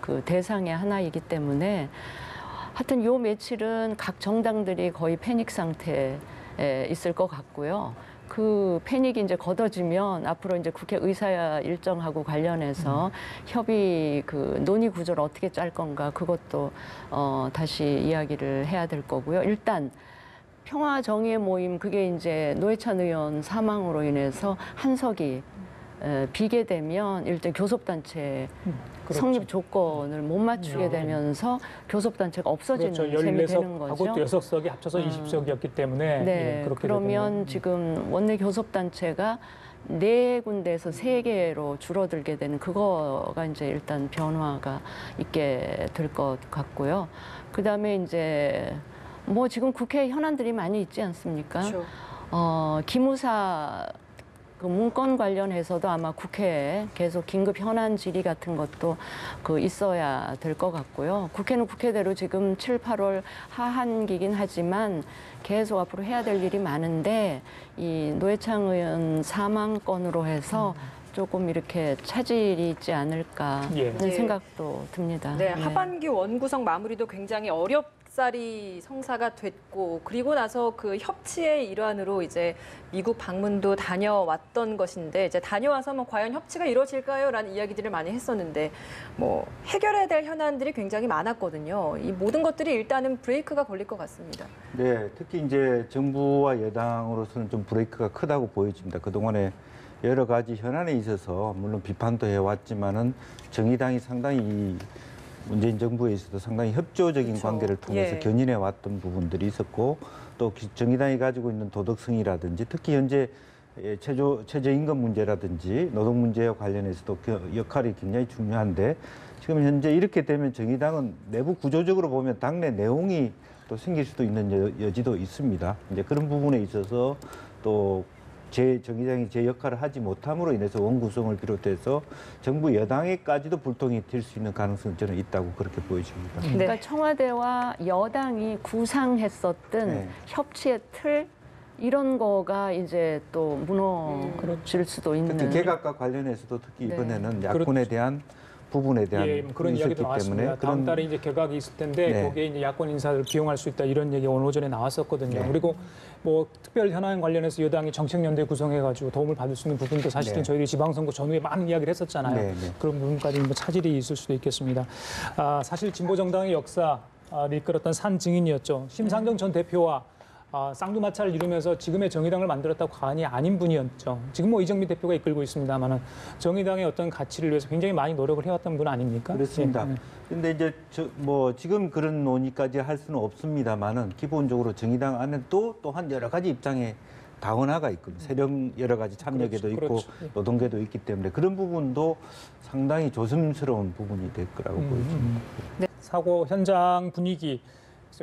그 대상의 하나이기 때문에 하여튼 요 며칠은 각 정당들이 거의 패닉 상태에 있을 것 같고요. 그 패닉이 이제 걷어지면 앞으로 이제 국회 의사 일정하고 관련해서 협의 그 논의 구조를 어떻게 짤 건가 그것도 다시 이야기를 해야 될 거고요. 일단 평화 정의의 모임 그게 이제 노회찬 의원 사망으로 인해서 한석이 비게 되면 일단 교섭단체 그렇죠. 성립 조건을 못 맞추게 되면서 교섭단체가 없어지는 그렇죠. 셈이 14석 되는 거죠. 하고 또 6석이 합쳐서 20석이었기 때문에 네, 그렇게 그러면 되면, 지금 원내 교섭단체가 4군데에서 3개로 줄어들게 되는 그거가 이제 일단 변화가 있게 될 것 같고요. 그다음에 이제 뭐 지금 국회 현안들이 많이 있지 않습니까? 그렇죠. 기무사 그 문건 관련해서도 아마 국회에 계속 긴급 현안 질의 같은 것도 그 있어야 될 것 같고요. 국회는 국회대로 지금 7, 8월 하한기긴 하지만 계속 앞으로 해야 될 일이 많은데 이 노회찬 의원 사망 건으로 해서 조금 이렇게 차질이 있지 않을까 하는 예. 생각도 듭니다. 네, 하반기 원구성 마무리도 굉장히 어렵사리 성사가 됐고 그리고 나서 그 협치의 일환으로 이제 미국 방문도 다녀왔던 것인데 이제 다녀와서 뭐 과연 협치가 이루어질까요?라는 이야기들을 많이 했었는데 뭐 해결해야 될 현안들이 굉장히 많았거든요. 이 모든 것들이 일단은 브레이크가 걸릴 것 같습니다. 네, 특히 이제 정부와 여당으로서는 좀 브레이크가 크다고 보여집니다. 그동안에 여러 가지 현안에 있어서 물론 비판도 해왔지만은 정의당이 상당히 이 문재인 정부에 있어서 상당히 협조적인 그렇죠. 관계를 통해서 예. 견인해 왔던 부분들이 있었고 또 정의당이 가지고 있는 도덕성이라든지 특히 현재 최저임금 문제라든지 노동 문제와 관련해서도 그 역할이 굉장히 중요한데 지금 현재 이렇게 되면 정의당은 내부 구조적으로 보면 당내 내용이 또 생길 수도 있는 여지도 있습니다. 이제 그런 부분에 있어서 또 정의당이 제 역할을 하지 못함으로 인해서 원구성을 비롯해서 정부 여당에까지도 불통이 튈 수 있는 가능성이 저는 있다고 그렇게 보여집니다. 네. 그러니까 청와대와 여당이 구상했었던 네. 협치의 틀 이런 거가 이제 또 무너질 수도 있는. 특히 개각과 관련해서도 특히 네. 이번에는 야권에 대한 부분에 대한 예, 그런 이야기도 있었기 나왔습니다. 때문에 다음 달에 이제 개각이 있을 텐데 네. 거기에 이제 야권 인사를 기용할 수 있다 이런 얘기 오늘 오전에 나왔었거든요. 네. 그리고 뭐 특별 현안 관련해서 여당이 정책연대 구성해가지고 도움을 받을 수 있는 부분도 사실은 네. 저희들이 지방선거 전후에 많은 이야기를 했었잖아요. 네, 네. 그런 부분까지 뭐 차질이 있을 수도 있겠습니다. 사실 진보정당의 역사를 이끌었던 산 증인이었죠. 심상정 전 대표와 쌍두마차를 이루면서 지금의 정의당을 만들었다고 과언이 아닌 분이었죠. 지금 뭐 이정미 대표가 이끌고 있습니다만은 정의당의 어떤 가치를 위해서 굉장히 많이 노력을 해왔던 분 아닙니까? 그렇습니다. 예. 그런데 이제 뭐 지금 그런 논의까지 할 수는 없습니다만은 기본적으로 정의당 안에 또한 여러 가지 입장에 다원화가 있거든요. 세력 여러 가지 참여계도 있고 그렇죠. 예. 노동계도 있기 때문에 그런 부분도 상당히 조심스러운 부분이 될 거라고 보여집니다. 네, 사고 현장 분위기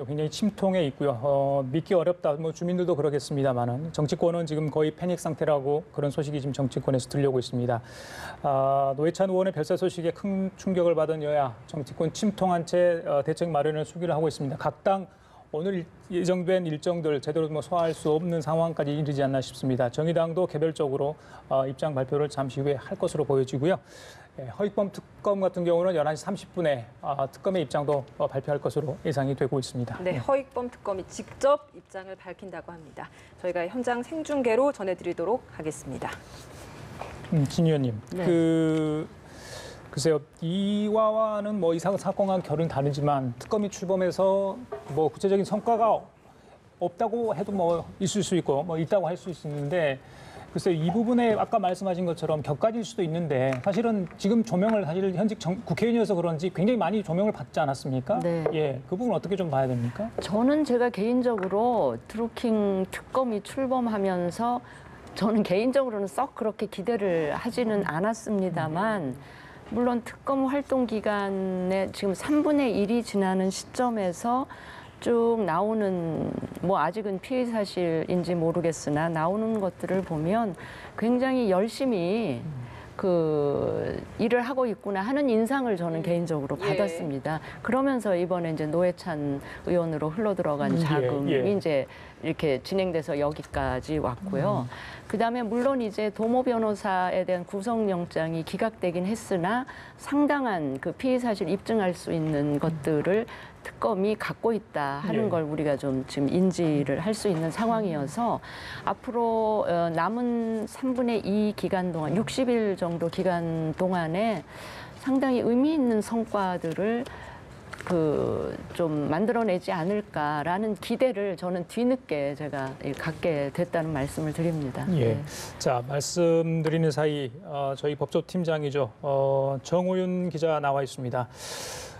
굉장히 침통해 있고요. 믿기 어렵다. 뭐 주민들도 그러겠습니다만은 정치권은 지금 거의 패닉 상태라고 그런 소식이 지금 정치권에서 들려오고 있습니다. 노회찬 의원의 별세 소식에 큰 충격을 받은 여야 정치권 침통한 채 대책 마련을 수기를 하고 있습니다. 각 당 오늘 예정된 일정들 제대로 뭐 소화할 수 없는 상황까지 이르지 않나 싶습니다. 정의당도 개별적으로 입장 발표를 잠시 후에 할 것으로 보여지고요. 허익범 특검 같은 경우는 11시 30분에 특검의 입장도 발표할 것으로 예상이 되고 있습니다. 네, 허익범 특검이 직접 입장을 밝힌다고 합니다. 저희가 현장 생중계로 전해드리도록 하겠습니다. 진 의원님, 네. 글쎄요, 이와는 뭐 이 사건과 결은 다르지만 특검이 출범해서 뭐 구체적인 성과가 없다고 해도 뭐 있을 수 있고 뭐 있다고 할 수 있는데 글쎄 이 부분에 아까 말씀하신 것처럼 격가질 수도 있는데 사실은 지금 조명을 사실 현직 국회의원이어서 그런지 굉장히 많이 조명을 받지 않았습니까? 네. 예, 그 부분 어떻게 좀 봐야 됩니까? 저는 제가 개인적으로 드루킹 특검이 출범하면서 저는 개인적으로는 썩 그렇게 기대를 하지는 않았습니다만 물론 특검 활동 기간에 지금 3분의 1이 지나는 시점에서 쭉 나오는 뭐 아직은 피해 사실인지 모르겠으나 나오는 것들을 보면 굉장히 열심히 그 일을 하고 있구나 하는 인상을 저는 개인적으로 받았습니다. 그러면서 이번에 이제 노회찬 의원으로 흘러들어간 자금이 이제 이렇게 진행돼서 여기까지 왔고요. 그다음에 물론 이제 도모 변호사에 대한 구속영장이 기각되긴 했으나 상당한 그 피해 사실 입증할 수 있는 것들을 특검이 갖고 있다 하는 걸 우리가 좀 지금 인지를 할 수 있는 상황이어서 앞으로 남은 3분의 2 기간 동안 60일 정도 기간 동안에 상당히 의미 있는 성과들을 좀 만들어내지 않을까라는 기대를 저는 뒤늦게 제가 갖게 됐다는 말씀을 드립니다. 예. 네. 자, 말씀드리는 사이 저희 법조팀장이죠. 정우윤 기자 나와 있습니다.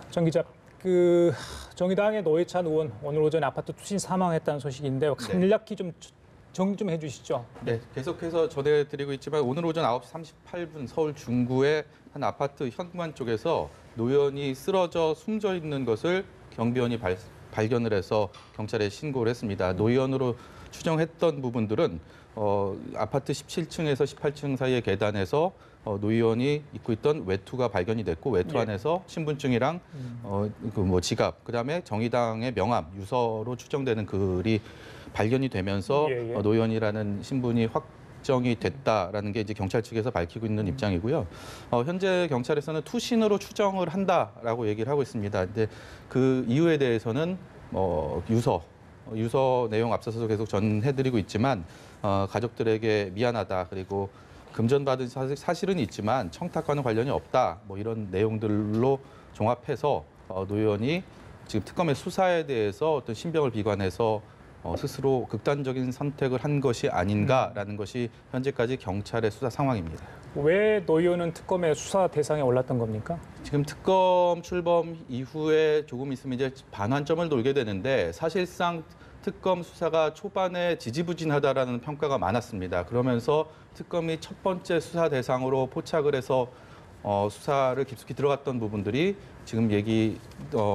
정 기자, 정의당의 노회찬 의원 오늘 오전에 아파트 투신 사망했다는 소식인데요. 간략히 좀 정리 좀 해주시죠. 네, 계속해서 전해드리고 있지만 오늘 오전 9시 38분 서울 중구의 한 아파트 현관 쪽에서 노연이 쓰러져 숨져 있는 것을 경비원이 발견을 해서 경찰에 신고를 했습니다. 노연으로 추정했던 부분들은 아파트 17층에서 18층 사이의 계단에서 노의원이 입고 있던 외투가 발견이 됐고 외투 안에서 신분증이랑 지갑, 그다음에 정의당의 명함, 유서로 추정되는 글이 발견이 되면서 노의원이라는 신분이 확정이 됐다라는 게 이제 경찰 측에서 밝히고 있는 입장이고요. 현재 경찰에서는 투신으로 추정을 한다라고 얘기를 하고 있습니다. 근데 그 이유에 대해서는 유서 내용 앞서서 계속 전해드리고 있지만 가족들에게 미안하다, 그리고 금전받은 사실은 있지만 청탁과는 관련이 없다, 뭐 이런 내용들로 종합해서 노 의원이 지금 특검의 수사에 대해서 어떤 신병을 비관해서 스스로 극단적인 선택을 한 것이 아닌가라는 것이 현재까지 경찰의 수사 상황입니다. 왜 노 의원은 특검의 수사 대상에 올랐던 겁니까? 지금 특검 출범 이후에 조금 있으면 이제 반환점을 돌게 되는데 사실상 특검 수사가 초반에 지지부진하다라는 평가가 많았습니다. 그러면서 특검이 첫 번째 수사 대상으로 포착을 해서 수사를 깊숙이 들어갔던 부분들이 지금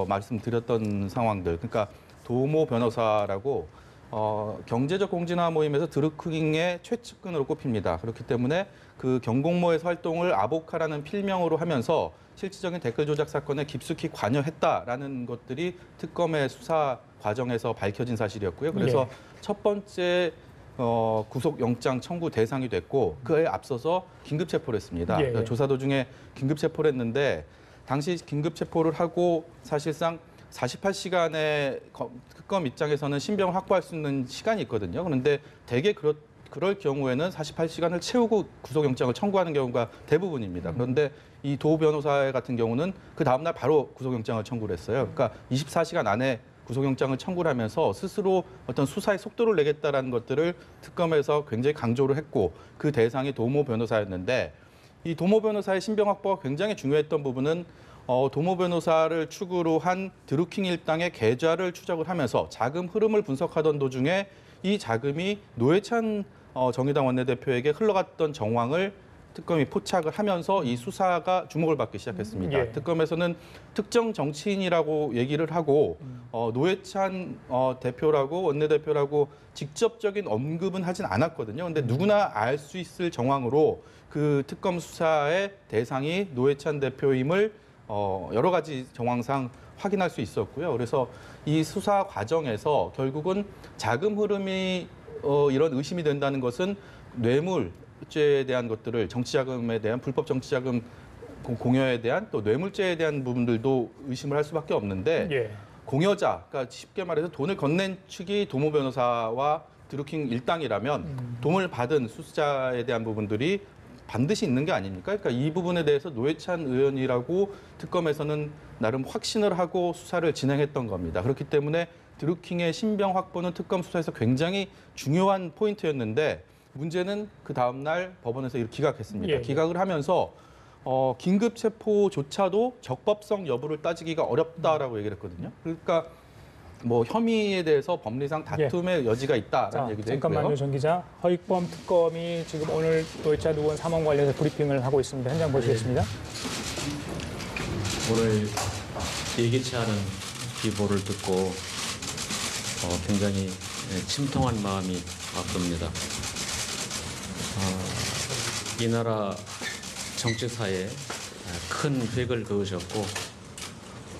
말씀드렸던 상황들, 그러니까 도모 변호사라고 경제적 공진화 모임에서 드루킹의 최측근으로 꼽힙니다. 그렇기 때문에 그 경공모의 활동을 아보카라는 필명으로 하면서 실질적인 댓글 조작 사건에 깊숙이 관여했다라는 것들이 특검의 수사 과정에서 밝혀진 사실이었고요. 그래서 첫 번째 구속영장 청구 대상이 됐고 그에 앞서서 긴급체포를 했습니다. 그러니까 조사 도중에 긴급체포를 했는데 당시 긴급체포를 하고 사실상 48시간의 특검 입장에서는 신병을 확보할 수 있는 시간이 있거든요. 그런데 대개 그럴 경우에는 48시간을 채우고 구속영장을 청구하는 경우가 대부분입니다. 그런데 이 도 변호사 같은 경우는 그 다음날 바로 구속영장을 청구를 했어요. 그러니까 24시간 안에 구속영장을 청구를 하면서 스스로 어떤 수사의 속도를 내겠다라는 것들을 특검에서 굉장히 강조를 했고 그 대상이 도모 변호사였는데 이 도모 변호사의 신병 확보가 굉장히 중요했던 부분은 도모 변호사를 축으로 한 드루킹 일당의 계좌를 추적을 하면서 자금 흐름을 분석하던 도중에 이 자금이 노회찬 정의당 원내대표에게 흘러갔던 정황을 특검이 포착을 하면서 이 수사가 주목을 받기 시작했습니다. 예. 특검에서는 특정 정치인이라고 얘기를 하고 노회찬 대표라고 원내대표라고 직접적인 언급은 하진 않았거든요. 근데 누구나 알 수 있을 정황으로 그 특검 수사의 대상이 노회찬 대표임을 여러 가지 정황상 확인할 수 있었고요. 그래서 이 수사 과정에서 결국은 자금 흐름이 이런 의심이 된다는 것은 뇌물죄에 대한 것들을 정치자금에 대한 불법 정치자금 공여에 대한 또 뇌물죄에 대한 부분들도 의심을 할 수밖에 없는데 예. 공여자, 그러니까 쉽게 말해서 돈을 건넨 측이 도모 변호사와 드루킹 일당이라면 돈을 받은 수수자에 대한 부분들이 반드시 있는 게 아닙니까? 그러니까 이 부분에 대해서 노회찬 의원이라고 특검에서는 나름 확신을 하고 수사를 진행했던 겁니다. 그렇기 때문에 드루킹의 신병 확보는 특검 수사에서 굉장히 중요한 포인트였는데 문제는 그 다음 날 법원에서 이를 기각했습니다. 예. 기각을 하면서 긴급 체포조차도 적법성 여부를 따지기가 어렵다라고 얘기를 했거든요. 그러니까 뭐 혐의에 대해서 법리상 다툼의 여지가 있다라는 자, 얘기도 잠깐만요, 했고요. 정 기자. 허익범 특검이 지금 오늘 노회찬 의원 사망 관련해서 브리핑을 하고 있습니다. 현장 보시겠습니다. 오늘 예기치 않은 비보를 듣고 굉장히 침통한 마음이 앞섭니다. 이 나라 정치사에 큰 획을 그으셨고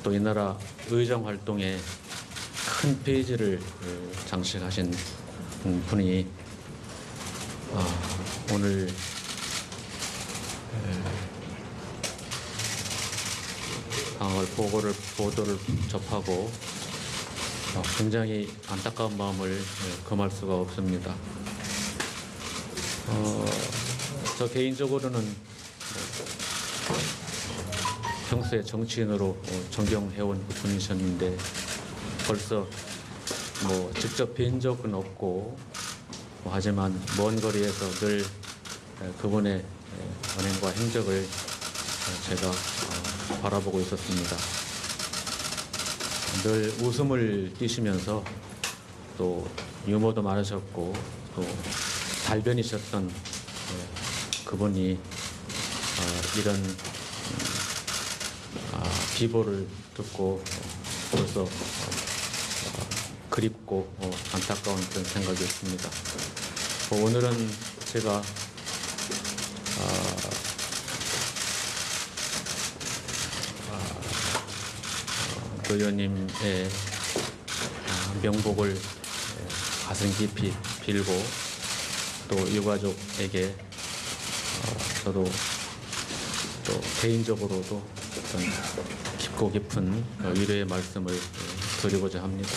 또 이 나라 의정 활동에 큰 페이지를 장식하신 분이 오늘 보도를 접하고 굉장히 안타까운 마음을 금할 수가 없습니다. 저 개인적으로는 평소에 정치인으로 존경해온 분이셨는데 벌써 뭐 직접 뵌 적은 없고 하지만 먼 거리에서 늘 그분의 언행과 행적을 제가 바라보고 있었습니다. 늘 웃음을 띠시면서 또 유머도 많으셨고 또 달변이셨던 그분이 이런 비보를 듣고 벌써 그립고 안타까운 그런 생각이었습니다. 오늘은 제가 의원님의 명복을 가슴 깊이 빌고 또 유가족에게 저도 또 개인적으로도 어떤 깊고 깊은 위로의 말씀을 드리고자 합니다.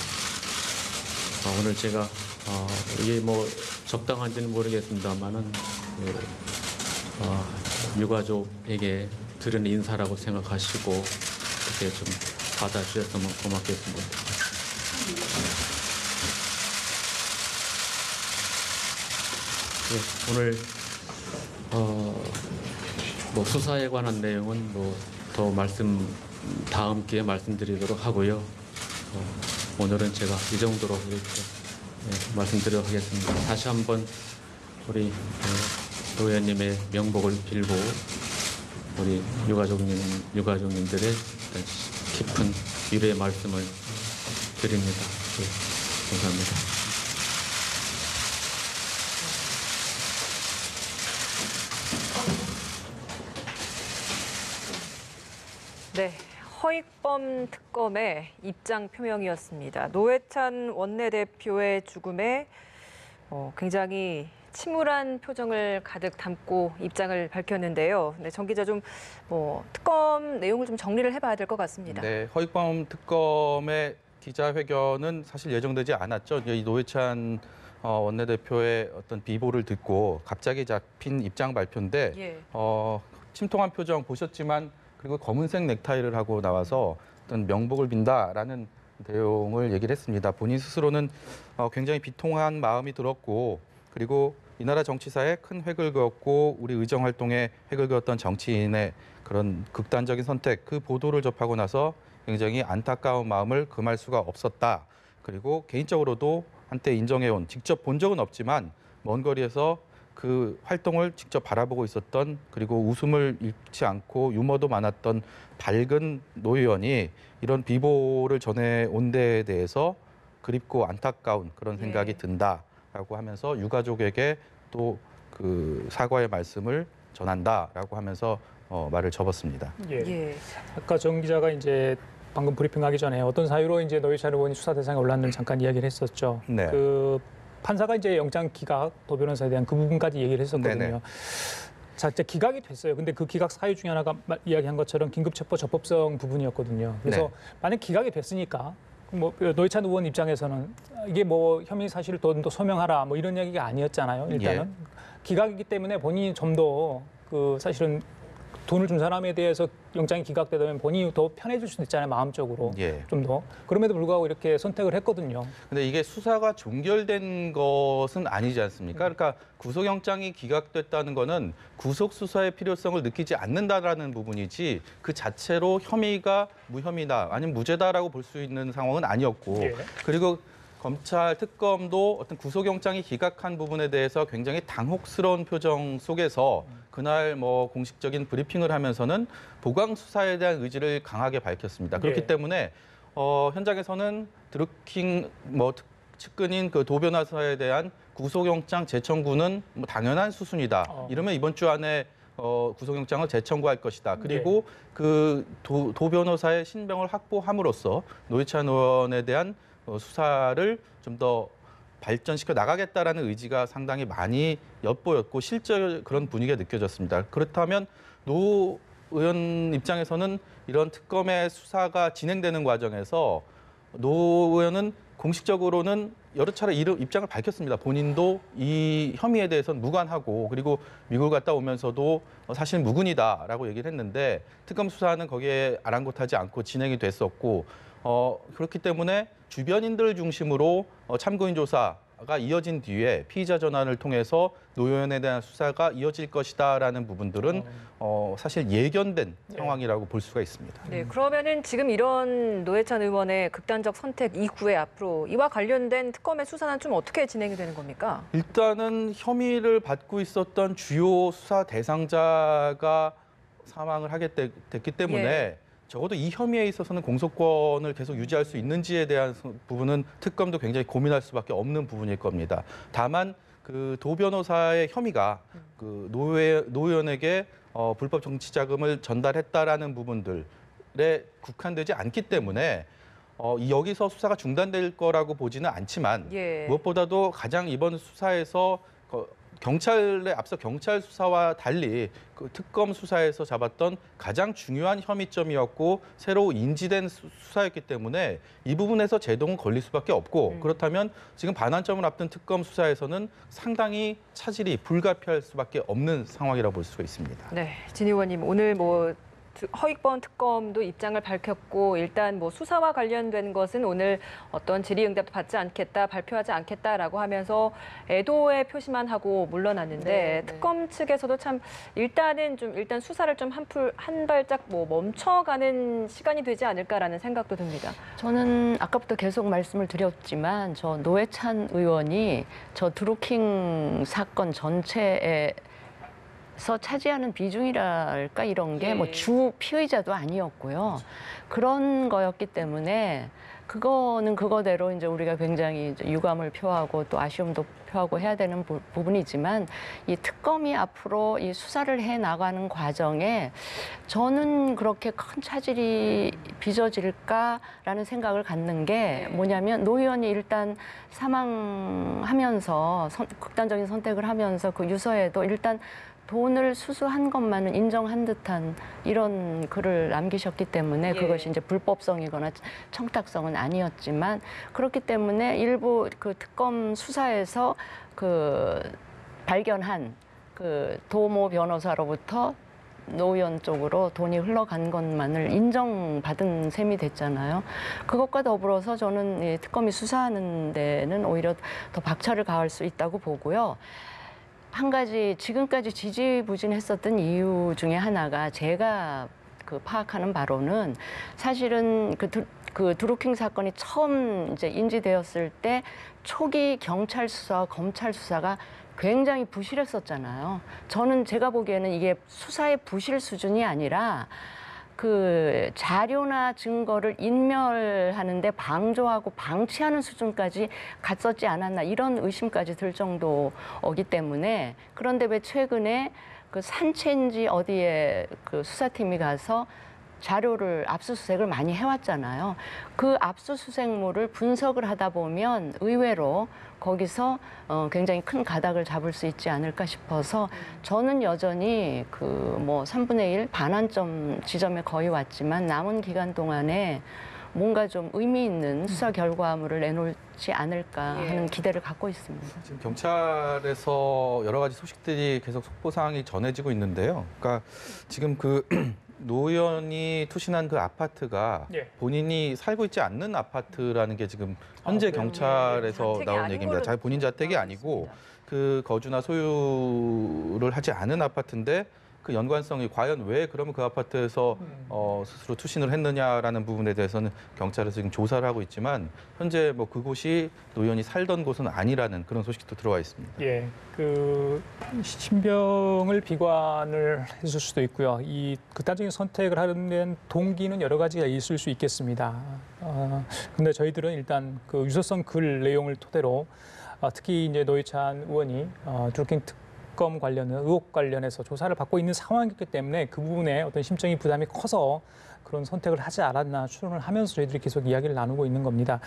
오늘 제가 이게 뭐 적당한지는 모르겠습니다만은 유가족에게 드리는 인사라고 생각하시고 그렇게 좀 받아주셨으면 고맙겠습니다. 네, 오늘 뭐 수사에 관한 내용은 뭐 더 다음 기회에 말씀드리도록 하고요. 오늘은 제가 이 정도로 이렇게 말씀드리도록 하겠습니다. 다시 한번 우리 의원님의 명복을 빌고 우리 유가족님들의 깊은 위로의 말씀을 드립니다. 네, 감사합니다. 네, 허익범 특검의 입장 표명이었습니다. 노회찬 원내대표의 죽음에 굉장히 침울한 표정을 가득 담고 입장을 밝혔는데요. 네, 정 기자 좀 특검 내용을 좀 정리를 해봐야 될 것 같습니다. 네, 허익범 특검의 기자회견은 사실 예정되지 않았죠. 이 노회찬 원내대표의 어떤 비보를 듣고 갑자기 잡힌 입장 발표인데 예. 침통한 표정 보셨지만 그리고 검은색 넥타이를 하고 나와서 어떤 명복을 빈다라는 내용을 얘기를 했습니다. 본인 스스로는 굉장히 비통한 마음이 들었고 그리고 이 나라 정치사에 큰 획을 그었고 우리 의정 활동에 획을 그었던 정치인의 그런 극단적인 선택, 그 보도를 접하고 나서 굉장히 안타까운 마음을 금할 수가 없었다. 그리고 개인적으로도 한때 인정해온, 직접 본 적은 없지만 먼 거리에서 그 활동을 직접 바라보고 있었던 그리고 웃음을 잃지 않고 유머도 많았던 밝은 노 의원이 이런 비보를 전해온 데에 대해서 그립고 안타까운 그런 생각이 든다라고 하면서 유가족에게 또 그 사과의 말씀을 전한다라고 하면서 말을 접었습니다. 예. 아까 정 기자가 이제 방금 브리핑하기 전에 어떤 사유로 이제 노회찬 의원이 수사 대상에 올랐는지 잠깐 이야기를 했었죠. 네. 그 판사가 이제 영장 기각 도 변호사에 대한 그 부분까지 얘기를 했었거든요. 네네. 자, 이제 기각이 됐어요. 근데 그 기각 사유 중에 하나가 이야기한 것처럼 긴급체포 적법성 부분이었거든요. 그래서 네. 만약 기각이 됐으니까 뭐 노회찬 의원 입장에서는 이게 뭐 혐의 사실을 더 소명하라 뭐 이런 얘기가 아니었잖아요. 일단은 기각이기 때문에 본인이 좀 더 그 사실은 돈을 준 사람에 대해서 영장이 기각되면 본인이 더 편해질 수도 있잖아요. 마음적으로 좀 더. 그럼에도 불구하고 이렇게 선택을 했거든요. 근데 이게 수사가 종결된 것은 아니지 않습니까? 그러니까 구속영장이 기각됐다는 거는 구속 수사의 필요성을 느끼지 않는다라는 부분이지 그 자체로 혐의가 무혐의다 아니면 무죄다라고 볼 수 있는 상황은 아니었고 그리고 검찰 특검도 어떤 구속영장이 기각한 부분에 대해서 굉장히 당혹스러운 표정 속에서 그날 뭐 공식적인 브리핑을 하면서는 보강 수사에 대한 의지를 강하게 밝혔습니다. 그렇기 때문에 현장에서는 드루킹 뭐 측근인 그 도 변호사에 대한 구속영장 재청구는 뭐 당연한 수순이다. 이러면 이번 주 안에 구속영장을 재청구할 것이다. 그리고 그 도 변호사의 신병을 확보함으로써 노회찬 의원에 대한 수사를 좀 더 발전시켜 나가겠다라는 의지가 상당히 많이 엿보였고 실제 그런 분위기가 느껴졌습니다. 그렇다면 노 의원 입장에서는 이런 특검의 수사가 진행되는 과정에서 노 의원은 공식적으로는 여러 차례 입장을 밝혔습니다. 본인도 이 혐의에 대해서는 무관하고 그리고 미국을 갔다 오면서도 사실 무근이다라고 얘기를 했는데 특검 수사는 거기에 아랑곳하지 않고 진행이 됐었고 그렇기 때문에 주변인들 중심으로 참고인 조사가 이어진 뒤에 피의자 전환을 통해서 노 의원에 대한 수사가 이어질 것이다라는 부분들은 사실 예견된 상황이라고 볼 수가 있습니다. 네, 그러면은 지금 이런 노회찬 의원의 극단적 선택 이후에 앞으로 이와 관련된 특검의 수사는 좀 어떻게 진행이 되는 겁니까? 일단은 혐의를 받고 있었던 주요 수사 대상자가 사망을 하게 됐기 때문에 적어도 이 혐의에 있어서는 공소권을 계속 유지할 수 있는지에 대한 부분은 특검도 굉장히 고민할 수밖에 없는 부분일 겁니다. 다만 그 도 변호사의 혐의가 그 노 의원에게 불법 정치 자금을 전달했다라는 부분들에 국한되지 않기 때문에 여기서 수사가 중단될 거라고 보지는 않지만 무엇보다도 가장 이번 수사에서 앞서 경찰 수사와 달리 그 특검 수사에서 잡았던 가장 중요한 혐의점이었고 새로 인지된 수사였기 때문에 이 부분에서 제동은 걸릴 수밖에 없고 그렇다면 지금 반환점을 앞둔 특검 수사에서는 상당히 차질이 불가피할 수밖에 없는 상황이라고 볼 수가 있습니다. 네, 진 의원님 오늘 뭐 허익범 특검도 입장을 밝혔고 일단 뭐 수사와 관련된 것은 오늘 어떤 질의응답도 받지 않겠다, 발표하지 않겠다라고 하면서 애도의 표시만 하고 물러났는데 특검 측에서도 참 일단 수사를 좀 한 발짝 뭐 멈춰가는 시간이 되지 않을까라는 생각도 듭니다. 저는 아까부터 계속 말씀을 드렸지만 저 노회찬 의원이 저 드루킹 사건 전체에 서 차지하는 비중이랄까 이런 게 뭐 주 피의자도 아니었고요. 그런 거였기 때문에 그거는 그거대로 이제 우리가 굉장히 이제 유감을 표하고 또 아쉬움도 표하고 해야 되는 부분이지만 이 특검이 앞으로 이 수사를 해 나가는 과정에 저는 그렇게 큰 차질이 빚어질까라는 생각을 갖는 게 뭐냐면 노 의원이 일단 사망하면서 극단적인 선택을 하면서 그 유서에도 일단 돈을 수수한 것만은 인정한 듯한 이런 글을 남기셨기 때문에 그것이 이제 불법성이거나 청탁성은 아니었지만 그렇기 때문에 일부 그 특검 수사에서 그 발견한 그 도모 변호사로부터 노 의원 쪽으로 돈이 흘러간 것만을 인정받은 셈이 됐잖아요. 그것과 더불어서 저는 이 특검이 수사하는 데는 오히려 더 박차를 가할 수 있다고 보고요. 한 가지 지금까지 지지부진했었던 이유 중에 하나가 제가 그 파악하는 바로는 사실은 그 드루킹 사건이 처음 이제 인지되었을 때 초기 경찰 수사와 검찰 수사가 굉장히 부실했었잖아요. 저는 제가 보기에는 이게 수사의 부실 수준이 아니라 그 자료나 증거를 인멸하는데 방조하고 방치하는 수준까지 갔었지 않았나 이런 의심까지 들 정도이기 때문에 그런데 왜 최근에 그 산채인지 어디에 그 수사팀이 가서 자료를 압수수색을 많이 해왔잖아요. 그 압수수색물을 분석을 하다 보면 의외로 거기서 굉장히 큰 가닥을 잡을 수 있지 않을까 싶어서 저는 여전히 그 뭐 3분의 1 반환점 지점에 거의 왔지만 남은 기간 동안에 뭔가 좀 의미 있는 수사 결과물을 내놓지 않을까 하는 기대를 갖고 있습니다. 지금 경찰에서 여러 가지 소식들이 계속 속보사항이 전해지고 있는데요. 그러니까 지금 그 노 의원이 투신한 그 아파트가 본인이 살고 있지 않는 아파트라는 게 지금 현재 경찰에서 나온 얘기입니다. 자기 본인 자택이 아니고 그 거주나 소유를 하지 않은 아파트인데 그 연관성이 과연 왜 그러면 그 아파트에서 스스로 투신을 했느냐라는 부분에 대해서는 경찰에서 지금 조사를 하고 있지만 현재 뭐 그곳이 노 의원이 살던 곳은 아니라는 그런 소식도 들어와 있습니다. 예, 그 신병을 비관을 했을 수도 있고요. 이 극단적인 선택을 하는 데는 동기는 여러 가지가 있을 수 있겠습니다. 근데 저희들은 일단 그 유서성 글 내용을 토대로 특히 이제 노회찬 의원이 드루킹 특검 관련 의혹 관련해서 조사를 받고 있는 상황이기 때문에 그 부분에 어떤 심적인 부담이 커서 그런 선택을 하지 않았나 추론을 하면서 저희들이 계속 이야기를 나누고 있는 겁니다.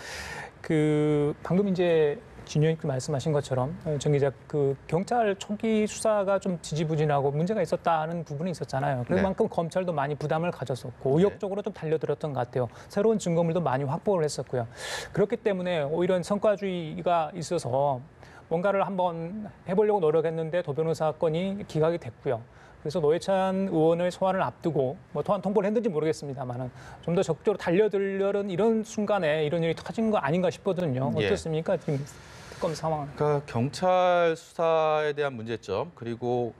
그 방금 이제 진 의원님 말씀하신 것처럼 정 기자 그 경찰 초기 수사가 좀 지지부진하고 문제가 있었다는 부분이 있었잖아요. 그만큼 검찰도 많이 부담을 가졌었고 의욕적으로 좀 달려들었던 것 같아요. 새로운 증거물도 많이 확보를 했었고요. 그렇기 때문에 오히려 성과주의가 있어서 뭔가를 한번 해보려고 노력했는데 도 변호사 건이 기각이 됐고요. 그래서 노회찬 의원의 소환을 앞두고 뭐 소환 통보를 했는지 모르겠습니다만은 좀 더 적극적으로 달려들려는 이런 순간에 이런 일이 터진 거 아닌가 싶거든요. 어떻습니까? 지금 특검 상황. 그러니까 경찰 수사에 대한 문제점 그리고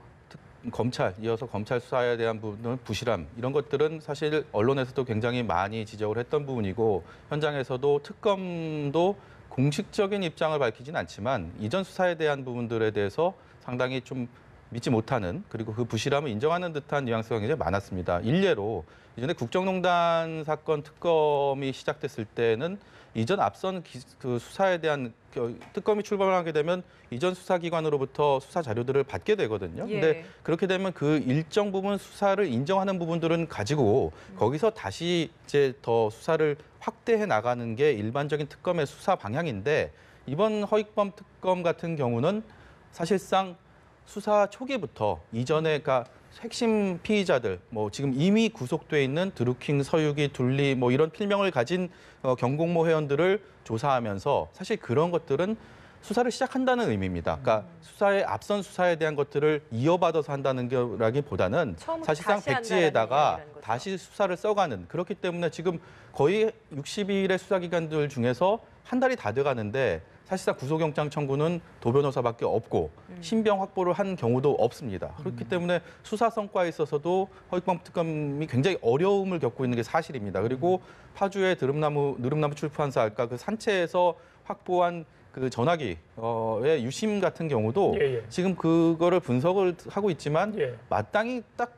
검찰 이어서 검찰 수사에 대한 부분은 부실함 이런 것들은 사실 언론에서도 굉장히 많이 지적을 했던 부분이고 현장에서도 특검도 공식적인 입장을 밝히진 않지만 이전 수사에 대한 부분들에 대해서 상당히 좀 믿지 못하는 그리고 그 부실함을 인정하는 듯한 뉘앙스가 굉장히 많았습니다. 일례로 이전에 국정농단 사건 특검이 시작됐을 때는 이전 앞선 그 수사에 대한 특검이 출범하게 되면 이전 수사기관으로부터 수사 자료들을 받게 되거든요. 근데 그렇게 되면 그 일정 부분 수사를 인정하는 부분들은 가지고 거기서 다시 이제 더 수사를 확대해 나가는 게 일반적인 특검의 수사 방향인데 이번 허익범 특검 같은 경우는 사실상 수사 초기부터 이전에 그러니까 핵심 피의자들 뭐 지금 이미 구속돼 있는 드루킹, 서유기, 둘리 뭐 이런 필명을 가진 경공모 회원들을 조사하면서 사실 그런 것들은 수사를 시작한다는 의미입니다. 그러니까 수사의 앞선 수사에 대한 것들을 이어받아서 한다는 거라기보다는 사실상 백지에다가 다시 수사를 써가는 그렇기 때문에 지금 거의 60일의 수사기관들 중에서 한 달이 다 돼가는데 사실상 구속영장 청구는 도 변호사밖에 없고 신병 확보를 한 경우도 없습니다. 그렇기 때문에 수사 성과에 있어서도 허익범 특검이 굉장히 어려움을 겪고 있는 게 사실입니다. 그리고 파주의 느릅나무 출판사 아까 그 산채에서 확보한 그 전화기의 유심 같은 경우도 지금 그거를 분석을 하고 있지만 마땅히 딱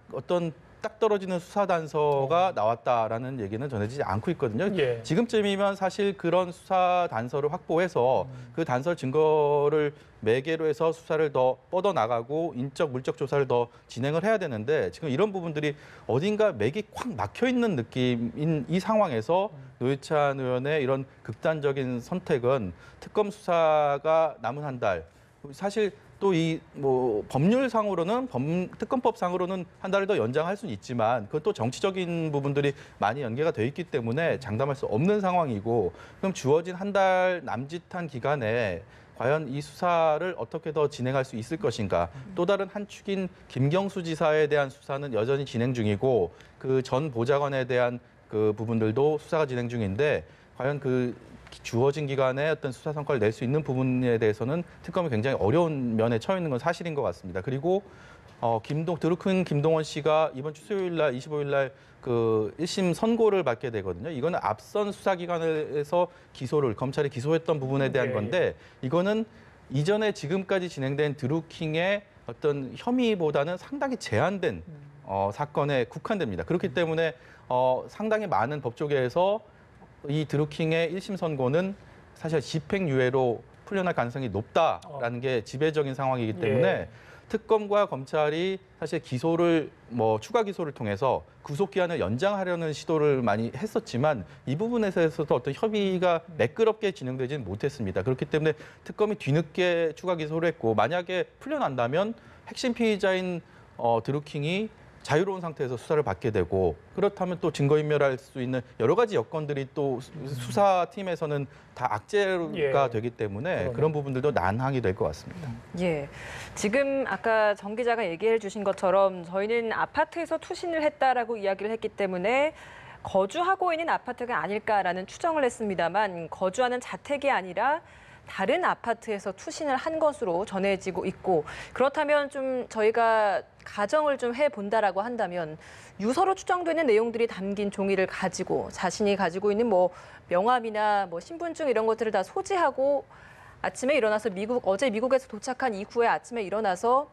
떨어지는 수사 단서가 나왔다라는 얘기는 전해지지 않고 있거든요. 지금쯤이면 사실 그런 수사 단서를 확보해서 그 단서 증거를 매개로 해서 수사를 더 뻗어나가고 인적, 물적 조사를 더 진행을 해야 되는데 지금 이런 부분들이 어딘가 맥이 콱 막혀 있는 느낌인 이 상황에서 노회찬 의원의 이런 극단적인 선택은 특검 수사가 남은 한 달, 사실 또 이 뭐 법률상으로는 특검법상으로는 한 달을 더 연장할 수는 있지만 그건 또 정치적인 부분들이 많이 연계가 돼 있기 때문에 장담할 수 없는 상황이고 그럼 주어진 한 달 남짓한 기간에 과연 이 수사를 어떻게 더 진행할 수 있을 것인가. 또 다른 한 축인 김경수 지사에 대한 수사는 여전히 진행 중이고 그 전 보좌관에 대한 그 부분들도 수사가 진행 중인데 과연 그 주어진 기간에 어떤 수사 성과를 낼 수 있는 부분에 대해서는 특검이 굉장히 어려운 면에 처해 있는 건 사실인 것 같습니다. 그리고 드루킹 김동원 씨가 이번 주 수요일 날 25일 날 그 1심 선고를 받게 되거든요. 이거는 앞선 수사기관에서 검찰이 기소했던 부분에 대한 건데 이거는 이전에 지금까지 진행된 드루킹의 어떤 혐의보다는 상당히 제한된 사건에 국한됩니다. 그렇기 때문에 상당히 많은 법조계에서 이 드루킹의 1심 선고는 사실 집행유예로 풀려날 가능성이 높다라는 게 지배적인 상황이기 때문에 특검과 검찰이 사실 추가 기소를 통해서 구속 기한을 연장하려는 시도를 많이 했었지만 이 부분에서도 어떤 협의가 매끄럽게 진행되지는 못했습니다. 그렇기 때문에 특검이 뒤늦게 추가 기소를 했고 만약에 풀려난다면 핵심 피의자인 드루킹이 자유로운 상태에서 수사를 받게 되고 그렇다면 또 증거인멸할 수 있는 여러 가지 여건들이 또 수사팀에서는 다 악재가 되기 때문에 그런 부분들도 난항이 될 것 같습니다. 예, 지금 아까 정 기자가 얘기해 주신 것처럼 저희는 아파트에서 투신을 했다라고 이야기를 했기 때문에 거주하고 있는 아파트가 아닐까라는 추정을 했습니다만 거주하는 자택이 아니라 다른 아파트에서 투신을 한 것으로 전해지고 있고 그렇다면 좀 저희가 가정을 좀 해본다라고 한다면 유서로 추정되는 내용들이 담긴 종이를 가지고 자신이 가지고 있는 뭐 명함이나 뭐 신분증 이런 것들을 다 소지하고 아침에 일어나서 어제 미국에서 도착한 이후에 아침에 일어나서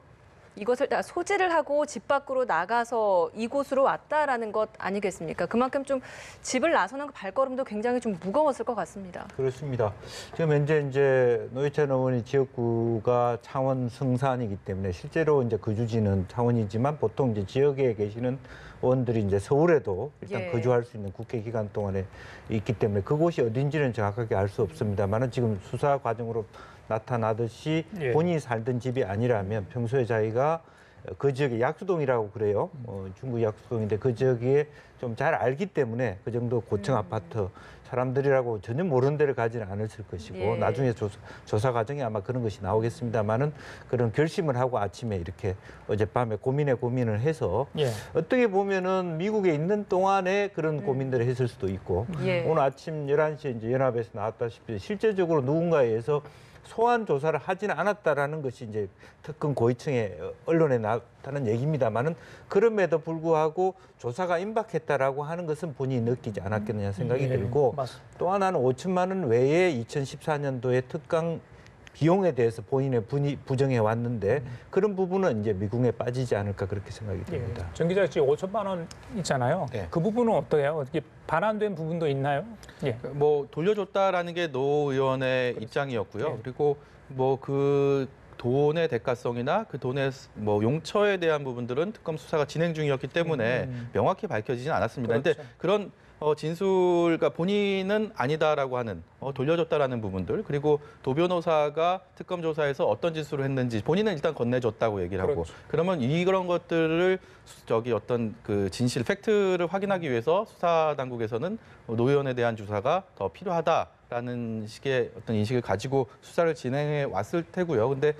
이것을 다 소지를 하고 집 밖으로 나가서 이곳으로 왔다라는 것 아니겠습니까? 그만큼 좀 집을 나서는 발걸음도 굉장히 좀 무거웠을 것 같습니다. 그렇습니다. 지금 현재 이제 노회찬 의원이 지역구가 창원 성산이기 때문에 실제로 이제 거주지는 창원이지만 보통 이제 지역에 계시는 의원들이 이제 서울에도 일단 거주할 수 있는 국회 기간 동안에 있기 때문에 그곳이 어딘지는 정확하게 알 수 없습니다만은 지금 수사 과정으로 나타나듯이 본인이 살던 집이 아니라면 평소에 자기가 그 지역의 약수동이라고 그래요. 중구 약수동인데 그 지역에 좀 잘 알기 때문에 그 정도 고층 아파트 사람들이라고 전혀 모르는 데를 가지는 않았을 것이고 나중에 조사 과정에 아마 그런 것이 나오겠습니다만은 그런 결심을 하고 아침에 이렇게 어젯밤에 고민을 해서 어떻게 보면은 미국에 있는 동안에 그런 고민들을 했을 수도 있고 오늘 아침 11시에 이제 연합에서 나왔다시피 실제적으로 누군가에 의해서 소환 조사를 하지는 않았다라는 것이 이제 특검 고위층의 언론에 나왔다는 얘기입니다만은 그럼에도 불구하고 조사가 임박했다라고 하는 것은 본인이 느끼지 않았겠느냐 생각이 들고 또 하나는 5천만 원 외에 2014년도에 특강 비용에 대해서 본인의 부정해 왔는데 그런 부분은 이제 미궁에 빠지지 않을까 그렇게 생각이 듭니다. 정 기자 지금 5천만 원 있잖아요. 그 부분은 어떠해요? 어떻게 반환된 부분도 있나요? 뭐 돌려줬다라는 게 노 의원의 입장이었고요. 그리고 뭐 그 돈의 대가성이나 그 돈의 뭐 용처에 대한 부분들은 특검 수사가 진행 중이었기 때문에 명확히 밝혀지진 않았습니다. 그런데 그런 진술과 본인은 아니다라고 하는 돌려줬다라는 부분들 그리고 도 변호사가 특검 조사에서 어떤 진술을 했는지 본인은 일단 건네줬다고 얘기를 하고 그러면 이런 것들을 어떤 그 진실 팩트를 확인하기 위해서 수사 당국에서는 노 의원에 대한 조사가 더 필요하다라는 식의 어떤 인식을 가지고 수사를 진행해 왔을 테고요. 근데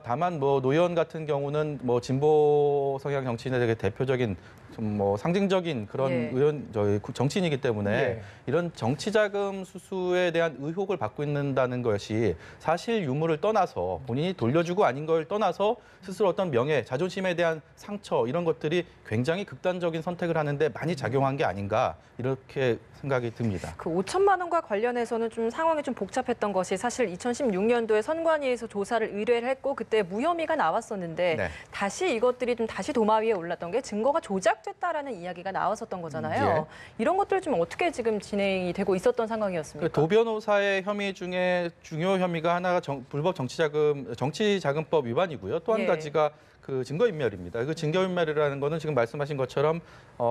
다만 뭐 노 의원 같은 경우는 뭐 진보 성향 정치인의 되게 대표적인 좀 뭐 상징적인 그런 정치인이기 때문에 이런 정치자금 수수에 대한 의혹을 받고 있는다는 것이 사실 유무를 떠나서 본인이 돌려주고 아닌 걸 떠나서 스스로 어떤 명예, 자존심에 대한 상처 이런 것들이 굉장히 극단적인 선택을 하는데 많이 작용한 게 아닌가 이렇게 생각이 듭니다. 그 5천만 원과 관련해서는 좀 상황이 좀 복잡했던 것이 사실 2016년도에 선관위에서 조사를 의뢰를 했고 그때 무혐의가 나왔었는데 다시 이것들이 좀 다시 도마 위에 올랐던 게 증거가 조작됐다라는 이야기가 나왔었던 거잖아요. 이런 것들 좀 어떻게 지금 진행이 되고 있었던 상황이었습니까? 도 변호사의 혐의 중에 중요 혐의가 하나가 불법 정치자금법 위반이고요. 또 한 가지가 그 증거인멸입니다. 그 증거인멸이라는 거는 지금 말씀하신 것처럼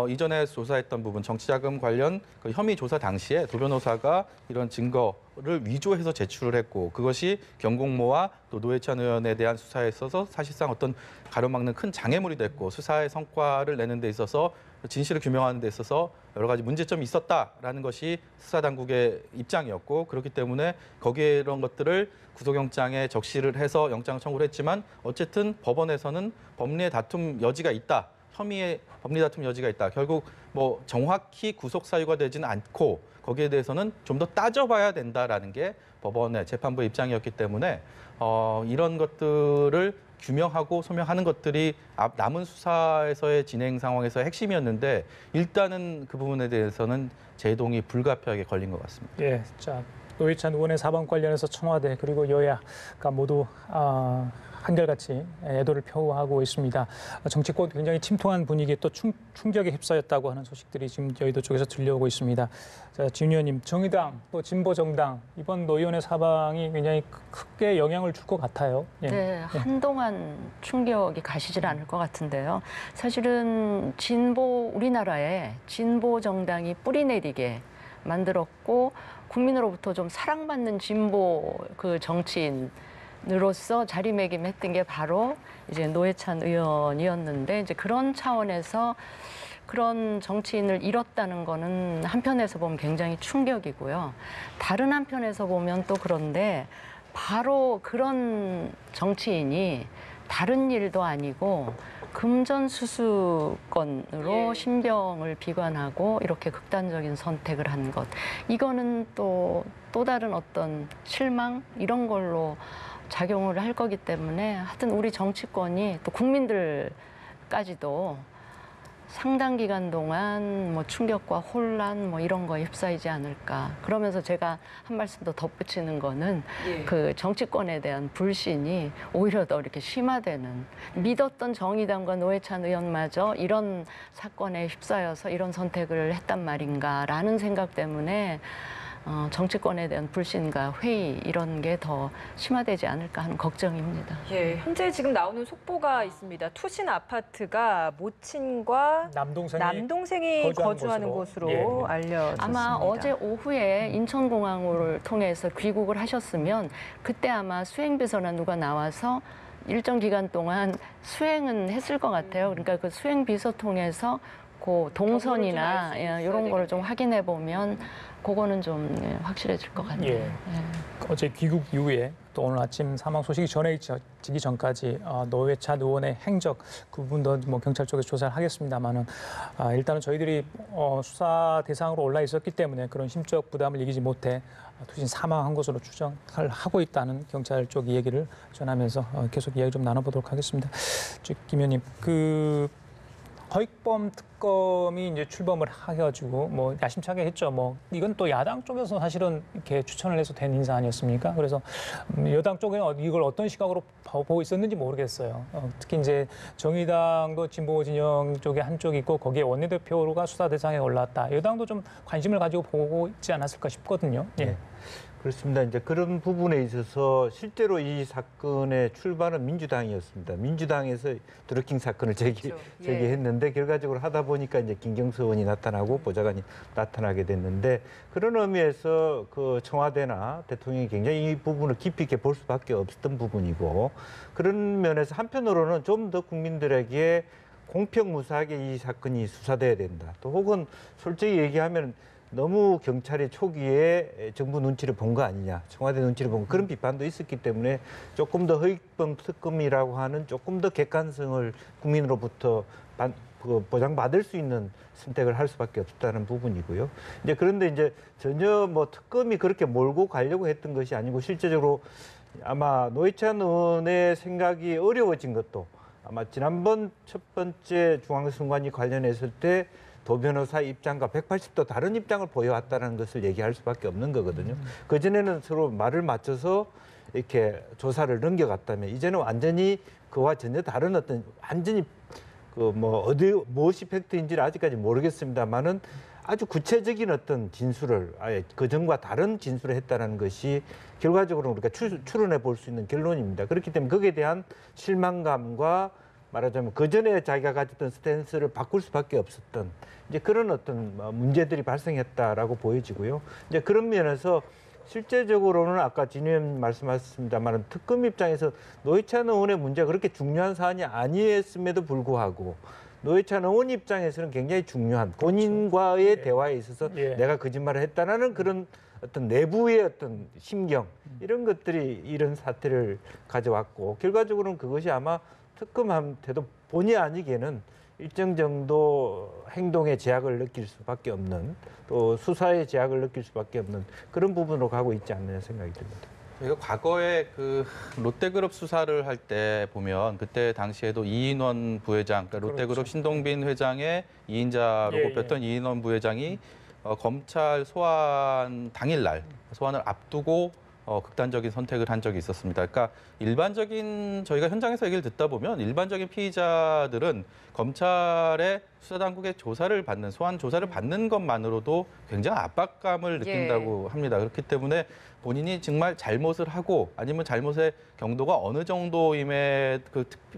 이전에 조사했던 부분 정치자금 관련 그 혐의 조사 당시에 도 변호사가 이런 증거를 위조해서 제출을 했고 그것이 경공모와 또 노회찬 의원에 대한 수사에 있어서 사실상 어떤 가로막는 큰 장애물이 됐고 수사의 성과를 내는 데 있어서 진실을 규명하는 데 있어서 여러 가지 문제점이 있었다라는 것이 수사 당국의 입장이었고 그렇기 때문에 거기에 이런 것들을 구속영장에 적시를 해서 영장 청구를 했지만 어쨌든 법원에서는 법리의 다툼 여지가 있다. 혐의의 법리 다툼 여지가 있다. 결국 뭐 정확히 구속 사유가 되지는 않고 거기에 대해서는 좀 더 따져봐야 된다라는 게 법원의 재판부의 입장이었기 때문에 이런 것들을 규명하고 소명하는 것들이 남은 수사에서의 진행 상황에서의 핵심이었는데 일단은 그 부분에 대해서는 제동이 불가피하게 걸린 것 같습니다. 예, 자 노회찬 의원의 사법 관련해서 청와대 그리고 여야가 모두 한결같이 애도를 표하고 있습니다. 정치권 굉장히 침통한 분위기에 또 충격에 휩싸였다고 하는 소식들이 지금 여의도 쪽에서 들려오고 있습니다. 자, 진 의원님, 정의당 또 진보 정당 이번 노 의원의 사방이 굉장히 크게 영향을 줄 것 같아요. 예. 네, 한동안 충격이 가시질 않을 것 같은데요. 사실은 우리나라에 진보 정당이 뿌리내리게 만들었고 국민으로부터 좀 사랑받는 진보 그 정치인으로서 자리매김했던 게 바로 이제 노회찬 의원이었는데 이제 그런 차원에서 그런 정치인을 잃었다는 거는 한편에서 보면 굉장히 충격이고요. 다른 한편에서 보면 또 그런데 바로 그런 정치인이 다른 일도 아니고 금전수수권으로 신병을 비관하고 이렇게 극단적인 선택을 한 것. 이거는 또 다른 어떤 실망 이런 걸로 작용을 할 거기 때문에 하여튼 우리 정치권이 또 국민들까지도 상당 기간 동안 뭐 충격과 혼란 뭐 이런 거에 휩싸이지 않을까. 그러면서 제가 한 말씀 더 덧붙이는 거는 그 정치권에 대한 불신이 오히려 더 이렇게 심화되는 믿었던 정의당과 노회찬 의원마저 이런 사건에 휩싸여서 이런 선택을 했단 말인가라는 생각 때문에 정치권에 대한 불신과 회의 이런 게 더 심화되지 않을까 하는 걱정입니다. 예, 현재 지금 나오는 속보가 있습니다. 투신 아파트가 모친과 남동생이 거주하는 곳으로 알려졌습니다. 아마 어제 오후에 인천공항을 통해서 귀국을 하셨으면 그때 아마 수행비서나 누가 나와서 일정 기간 동안 수행은 했을 것 같아요. 그러니까 그 수행비서 통해서 그 동선이나 이런 거를 좀 확인해 보면 그거는 좀 확실해질 것 같네요. 예. 어제 귀국 이후에 또 오늘 아침 사망 소식이 전해지기 전까지 노회찬 의원의 행적 그 부분도 뭐 경찰 쪽에서 조사를 하겠습니다만은 일단은 저희들이 수사 대상으로 올라 있었기 때문에 그런 심적 부담을 이기지 못해 투신 사망한 것으로 추정을 하고 있다는 경찰 쪽 얘기를 전하면서 계속 이야기 좀 나눠보도록 하겠습니다. 김 의원님, 허익범 특검이 이제 출범을 해가지고 뭐 야심차게 했죠. 뭐 이건 또 야당 쪽에서 사실은 이렇게 추천을 해서 된 인사 아니었습니까? 그래서 여당 쪽에는 이걸 어떤 시각으로 보고 있었는지 모르겠어요. 특히 이제 정의당도 진보 진영 쪽에 한쪽 있고 거기에 원내대표가 수사 대상에 올랐다. 여당도 좀 관심을 가지고 보고 있지 않았을까 싶거든요. 예. 네. 그렇습니다. 이제 그런 부분에 있어서 실제로 이 사건의 출발은 민주당이었습니다. 민주당에서 드루킹 사건을 제기했는데 결과적으로 하다 보니까 이제 김경수 의원이 나타나고 보좌관이 나타나게 됐는데 그런 의미에서 그 청와대나 대통령이 굉장히 이 부분을 깊이 있게 볼 수밖에 없었던 부분이고 그런 면에서 한편으로는 좀 더 국민들에게 공평무사하게 이 사건이 수사돼야 된다. 또 혹은 솔직히 얘기하면 너무 경찰이 초기에 정부 눈치를 본 거 아니냐, 청와대 눈치를 본 그런 비판도 있었기 때문에 조금 더 허익범 특검이라고 하는 조금 더 객관성을 국민으로부터 보장받을 수 있는 선택을 할 수밖에 없다는 부분이고요. 이제 그런데 이제 전혀 뭐 특검이 그렇게 몰고 가려고 했던 것이 아니고 실제적으로 아마 노회찬 의원의 생각이 어려워진 것도 아마 지난번 첫 번째 중앙선관위 관련했을 때 도 변호사 입장과 180도 다른 입장을 보여왔다는 것을 얘기할 수밖에 없는 거거든요. 그전에는 서로 말을 맞춰서 이렇게 조사를 넘겨갔다면 이제는 완전히 그와 전혀 다른 어떤 완전히 무엇이 팩트인지는 아직까지 모르겠습니다만은 아주 구체적인 어떤 진술을 아예 그전과 다른 진술을 했다는 것이 결과적으로 우리가 추론해 볼 수 있는 결론입니다. 그렇기 때문에 거기에 대한 실망감과 말하자면 그전에 자기가 가졌던 스탠스를 바꿀 수밖에 없었던 이제 그런 어떤 문제들이 발생했다라고 보여지고요. 이제 그런 면에서 실제적으로는 아까 진 의원 말씀하셨습니다만 특검 입장에서 노회찬 의원의 문제가 그렇게 중요한 사안이 아니었음에도 불구하고 노회찬 의원 입장에서는 굉장히 중요한 본인과의 대화에 있어서 내가 거짓말을 했다라는 그런 어떤 내부의 어떤 심경 이런 것들이 이런 사태를 가져왔고 결과적으로는 그것이 아마 특검한테도 본의 아니게는 일정 정도 행동의 제약을 느낄 수밖에 없는 또 수사의 제약을 느낄 수밖에 없는 그런 부분으로 가고 있지 않느냐 생각이 듭니다. 저희가 과거에 그 롯데그룹 수사를 할 때 보면 그때 당시에도 이인원 부회장, 그러니까 롯데그룹 그렇죠. 신동빈 회장의 2인자로 예, 꼽혔던 이인원 부회장이 검찰 소환 당일날 소환을 앞두고 극단적인 선택을 한 적이 있었습니다. 그러니까 일반적인 저희가 현장에서 얘기를 듣다 보면 일반적인 피의자들은 검찰의 수사당국의 조사를 받는 소환 조사를 받는 것만으로도 굉장히 압박감을 느낀다고 합니다. 그렇기 때문에 본인이 정말 잘못을 하고 아니면 잘못의 경도가 어느 정도임에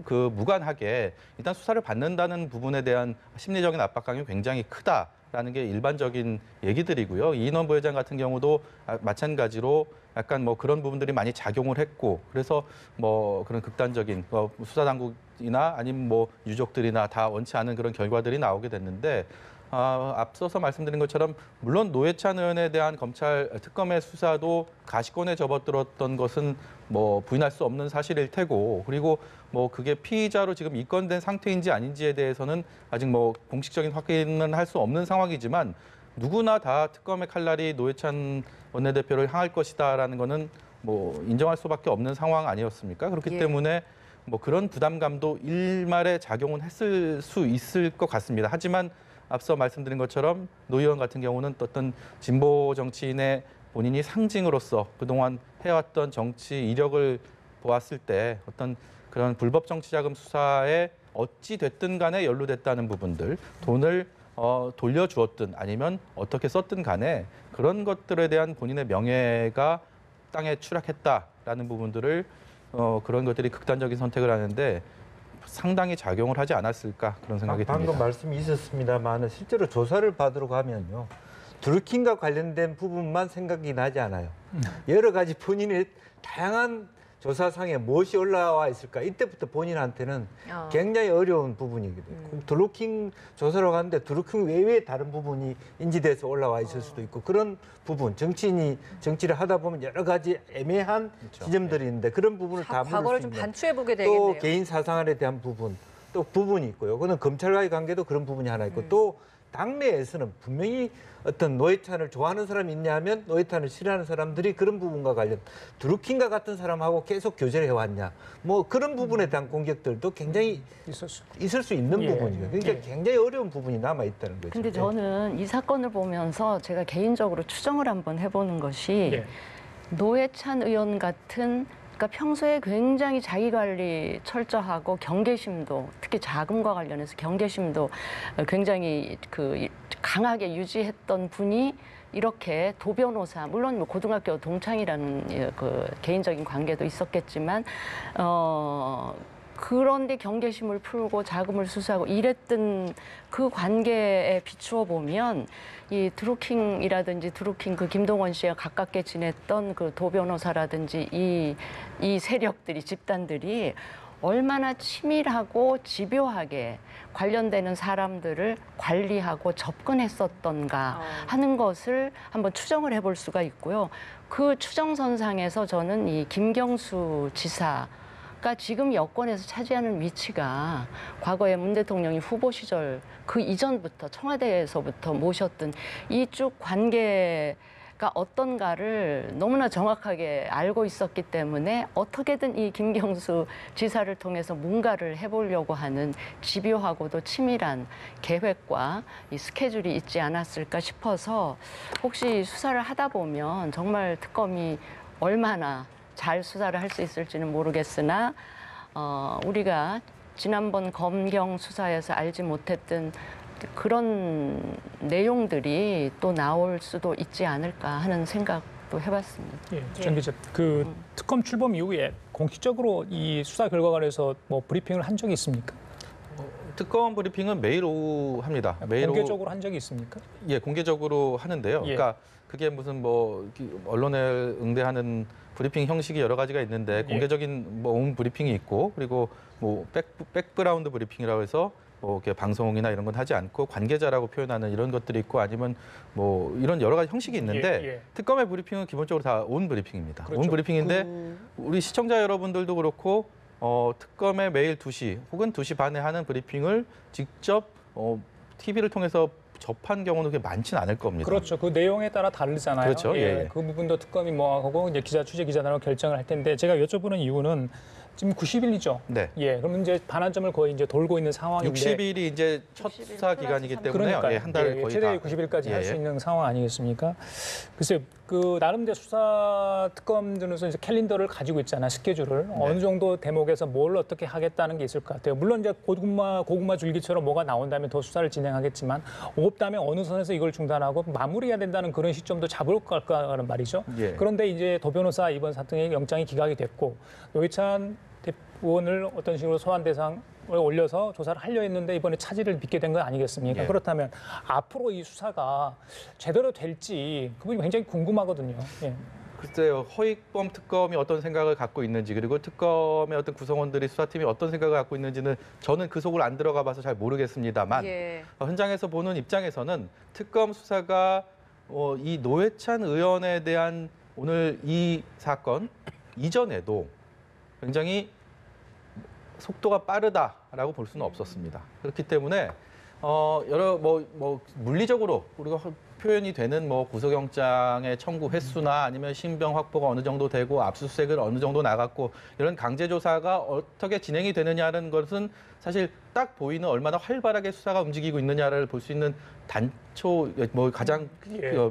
그 무관하게 일단 수사를 받는다는 부분에 대한 심리적인 압박감이 굉장히 크다라는 게 일반적인 얘기들이고요. 이인원 부회장 같은 경우도 마찬가지로 약간 뭐 그런 부분들이 많이 작용을 했고 그래서 뭐 그런 극단적인 수사 당국이나 아니면 뭐 유족들이나 다 원치 않은 그런 결과들이 나오게 됐는데 앞서서 말씀드린 것처럼 물론 노회찬 의원에 대한 검찰 특검의 수사도 가시권에 접어들었던 것은 뭐 부인할 수 없는 사실일 테고 그리고 뭐 그게 피의자로 지금 입건된 상태인지 아닌지에 대해서는 아직 뭐 공식적인 확인은 할 수 없는 상황이지만 누구나 다 특검의 칼날이 노회찬 원내대표를 향할 것이다라는 거는 뭐 인정할 수밖에 없는 상황 아니었습니까? 그렇기 때문에 뭐 그런 부담감도 일말에 작용은 했을 수 있을 것 같습니다. 하지만 앞서 말씀드린 것처럼 노 의원 같은 경우는 어떤 진보 정치인의 본인이 상징으로서 그동안 해왔던 정치 이력을 보았을 때 어떤 그런 불법 정치자금 수사에 어찌 됐든 간에 연루됐다는 부분들, 돈을 돌려주었든 아니면 어떻게 썼든 간에 그런 것들에 대한 본인의 명예가 땅에 추락했다라는 부분들을 그런 것들이 극단적인 선택을 하는데 상당히 작용을 하지 않았을까 그런 생각이 듭니다. 방금 말씀이 있었습니다만 실제로 조사를 받으러 가면요. 드루킹과 관련된 부분만 생각이 나지 않아요. 여러 가지 본인의 다양한 조사상에 무엇이 올라와 있을까? 이때부터 본인한테는 굉장히 어려운 부분이거든요. 드루킹 조사로 갔는데 드루킹 외에 다른 부분이 인지돼서 올라와 있을 수도 있고 그런 부분, 정치인이 정치를 하다 보면 여러 가지 애매한 지점들이 있는데 그런 부분을 다 물을 수 과거를 좀 있는 반추해보게 되겠네요. 또 개인 사생활에 대한 부분, 또 부분이 있고요. 그거는 검찰과의 관계도 그런 부분이 하나 있고 또 당내에서는 분명히 어떤 노회찬을 좋아하는 사람이 있냐 하면 노회찬을 싫어하는 사람들이 그런 부분과 관련 드루킹과 같은 사람하고 계속 교제를 해왔냐 뭐 그런 부분에 대한 공격들도 굉장히 있을 수 있는 부분이에요. 그러니까 굉장히 어려운 부분이 남아있다는 거죠. 근데 저는 이 사건을 보면서 제가 개인적으로 추정을 한번 해보는 것이 노회찬 의원 같은 그러니까 평소에 굉장히 자기 관리 철저하고 경계심도 특히 자금과 관련해서 경계심도 굉장히 강하게 유지했던 분이 이렇게 도 변호사 물론 뭐 고등학교 동창이라는 그 개인적인 관계도 있었겠지만 그런데 경계심을 풀고 자금을 수수하고 이랬던 그 관계에 비추어 보면 이 드루킹이라든지 드루킹 그 김동원 씨와 가깝게 지냈던 그 도 변호사라든지 이 세력들이 집단들이 얼마나 치밀하고 집요하게 관련되는 사람들을 관리하고 접근했었던가 하는 것을 한번 추정을 해볼 수가 있고요. 그 추정선상에서 저는 이 김경수 지사 가 지금 여권에서 차지하는 위치가 과거에 문 대통령이 후보 시절 그 이전부터 청와대에서부터 모셨던 이 쭉 관계가 어떤가를 너무나 정확하게 알고 있었기 때문에 어떻게든 이 김경수 지사를 통해서 뭔가를 해보려고 하는 집요하고도 치밀한 계획과 이 스케줄이 있지 않았을까 싶어서 혹시 수사를 하다 보면 정말 특검이 얼마나 잘 수사를 할 수 있을지는 모르겠으나 우리가 지난번 검경 수사에서 알지 못했던 그런 내용들이 또 나올 수도 있지 않을까 하는 생각도 해봤습니다. 정 기자, 그 특검 출범 이후에 공식적으로 이 수사 결과에 관해서 뭐 브리핑을 한 적이 있습니까? 특검 브리핑은 매일 오후 합니다. 매일 공개적으로 한 적이 있습니까? 예, 공개적으로 하는데요. 그러니까 그게 무슨 뭐 언론에 응대하는 브리핑 형식이 여러 가지가 있는데 공개적인 뭐 브리핑이 있고 그리고 뭐 백그라운드 브리핑이라고 해서 뭐 이렇게 방송이나 이런 건 하지 않고 관계자라고 표현하는 이런 것들이 있고 아니면 뭐 이런 여러 가지 형식이 있는데 특검의 브리핑은 기본적으로 다 온 브리핑입니다. 그렇죠. 온 브리핑인데 우리 시청자 여러분들도 그렇고 특검의 매일 2시 혹은 2시 반에 하는 브리핑을 직접 TV를 통해서 접한 경우는 그렇게 많지는 않을 겁니다. 그렇죠. 그 내용에 따라 다르잖아요. 그렇죠. 예. 그 부분도 특검이 뭐 하고 이제 취재 기자단으로 결정을 할 텐데 제가 여쭤보는 이유는 지금 90일이죠. 네. 예. 그럼 이제 반환점을 거의 이제 돌고 있는 상황인데 60일이 이제 첫 60일 수사 기간이기 플러스 때문에 그러니까요. 한 달을 거의 최대 다 90일까지 할 수 예. 있는 상황 아니겠습니까? 글쎄, 그 나름대로 수사 특검들은서 이제 캘린더를 가지고 있잖아요, 스케줄을. 어느 정도 대목에서 뭘 어떻게 하겠다는 게 있을 것 같아요. 물론 이제 고구마 줄기처럼 뭐가 나온다면 더 수사를 진행하겠지만 없다면 어느 선에서 이걸 중단하고 마무리해야 된다는 그런 시점도 잡을 거라는 말이죠. 예. 그런데 이제 도 변호사 이번 사건의 영장이 기각이 됐고 노회찬 의원을 어떤 식으로 소환 대상을 올려서 조사를 하려 했는데 이번에 차질을 빚게 된 건 아니겠습니까? 예. 그렇다면 앞으로 이 수사가 제대로 될지 그분이 굉장히 궁금하거든요. 예. 글쎄요, 허익범 특검이 어떤 생각을 갖고 있는지 그리고 특검의 어떤 구성원들이 수사팀이 어떤 생각을 갖고 있는지는 저는 그 속을 안 들어가 봐서 잘 모르겠습니다만 예. 현장에서 보는 입장에서는 특검 수사가 이 노회찬 의원에 대한 오늘 이 사건 이전에도 굉장히 속도가 빠르다라고 볼 수는 없었습니다. 그렇기 때문에 여러 물리적으로 우리가 표현이 되는 구속영장의 청구 횟수나 아니면 신병 확보가 어느 정도 되고 압수수색을 어느 정도 나갔고 이런 강제 조사가 어떻게 진행이 되느냐는 것은 사실 딱 보이는 얼마나 활발하게 수사가 움직이고 있느냐를 볼 수 있는 가장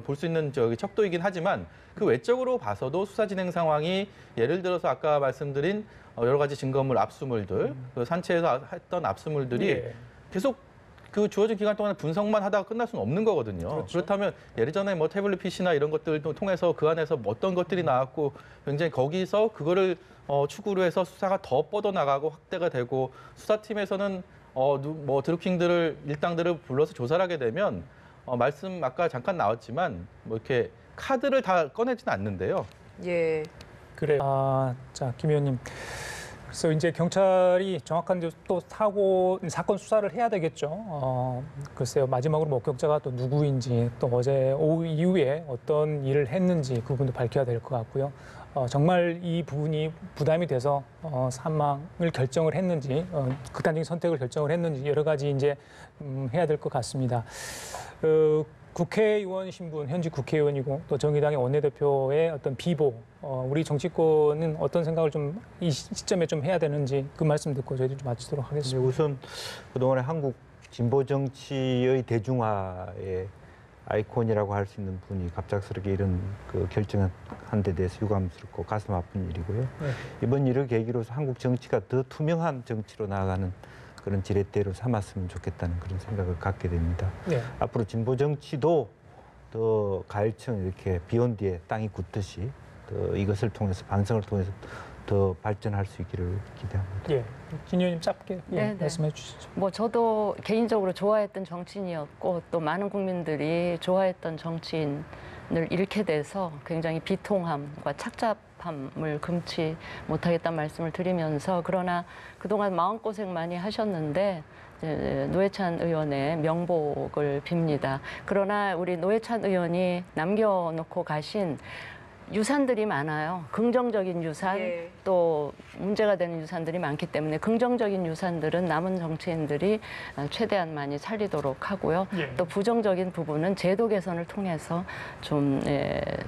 볼 수 있는 척도이긴 하지만 그 외적으로 봐서도 수사 진행 상황이 예를 들어서 아까 말씀드린 여러 가지 증거물, 압수물들, 그 산채에서 했던 압수물들이 예. 계속 그 주어진 기간 동안에 분석만 하다가 끝날 수는 없는 거거든요. 그렇죠. 그렇다면 예전에 태블릿 PC나 이런 것들도 통해서 그 안에서 어떤 것들이 나왔고 굉장히 거기서 그거를 추구로 해서 수사가 더 뻗어나가고 확대가 되고 수사팀에서는 드루킹들을 일당들을 불러서 조사를 하게 되면 말씀 아까 잠깐 나왔지만 이렇게 카드를 다 꺼내지는 않는데요. 예. 그래요. 자, 김 의원님. 그래서 이제 경찰이 정확한 또 사건 수사를 해야 되겠죠. 글쎄요, 마지막으로 목격자가 또 누구인지 또 어제 오후 이후에 어떤 일을 했는지 그 부분도 밝혀야 될 것 같고요. 정말 이 부분이 부담이 돼서 사망을 결정을 했는지, 극단적인 선택을 결정을 했는지 여러 가지 이제 해야 될 것 같습니다. 국회의원 신분, 현직 국회의원이고 또 정의당의 원내대표의 어떤 비보, 우리 정치권은 어떤 생각을 좀 이 시점에 좀 해야 되는지 그 말씀 듣고 저희도 좀 마치도록 하겠습니다. 우선 그동안에 한국 진보 정치의 대중화의 아이콘이라고 할 수 있는 분이 갑작스럽게 이런 그 결정한 데 대해서 유감스럽고 가슴 아픈 일이고요. 네. 이번 일을 계기로서 한국 정치가 더 투명한 정치로 나아가는 그런 지렛대로 삼았으면 좋겠다는 그런 생각을 갖게 됩니다. 네. 앞으로 진보 정치도 더 가을층 이렇게 비온 뒤에 땅이 굳듯이 더 이것을 통해서 반성을 통해서 더 발전할 수 있기를 기대합니다. 예, 진 의원님 짧게 네. 말씀해 주시죠. 저도 개인적으로 좋아했던 정치인이었고 또 많은 국민들이 좋아했던 정치인을 잃게 돼서 굉장히 비통함과 착잡함을 금치 못하겠다는 말씀을 드리면서 그러나 그동안 마음고생 많이 하셨는데 노회찬 의원의 명복을 빕니다. 그러나 우리 노회찬 의원이 남겨놓고 가신 유산들이 많아요. 긍정적인 유산, 예. 또 문제가 되는 유산들이 많기 때문에 긍정적인 유산들은 남은 정치인들이 최대한 많이 살리도록 하고요. 예. 또 부정적인 부분은 제도 개선을 통해서 좀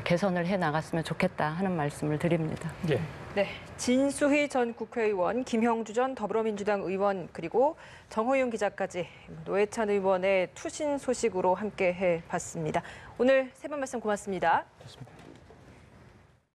개선을 해 나갔으면 좋겠다 하는 말씀을 드립니다. 예. 네, 진수희 전 국회의원, 김형주 전 더불어민주당 의원 그리고 정호윤 기자까지 노회찬 의원의 투신 소식으로 함께 해봤습니다. 오늘 세 분 말씀 고맙습니다. 좋습니다.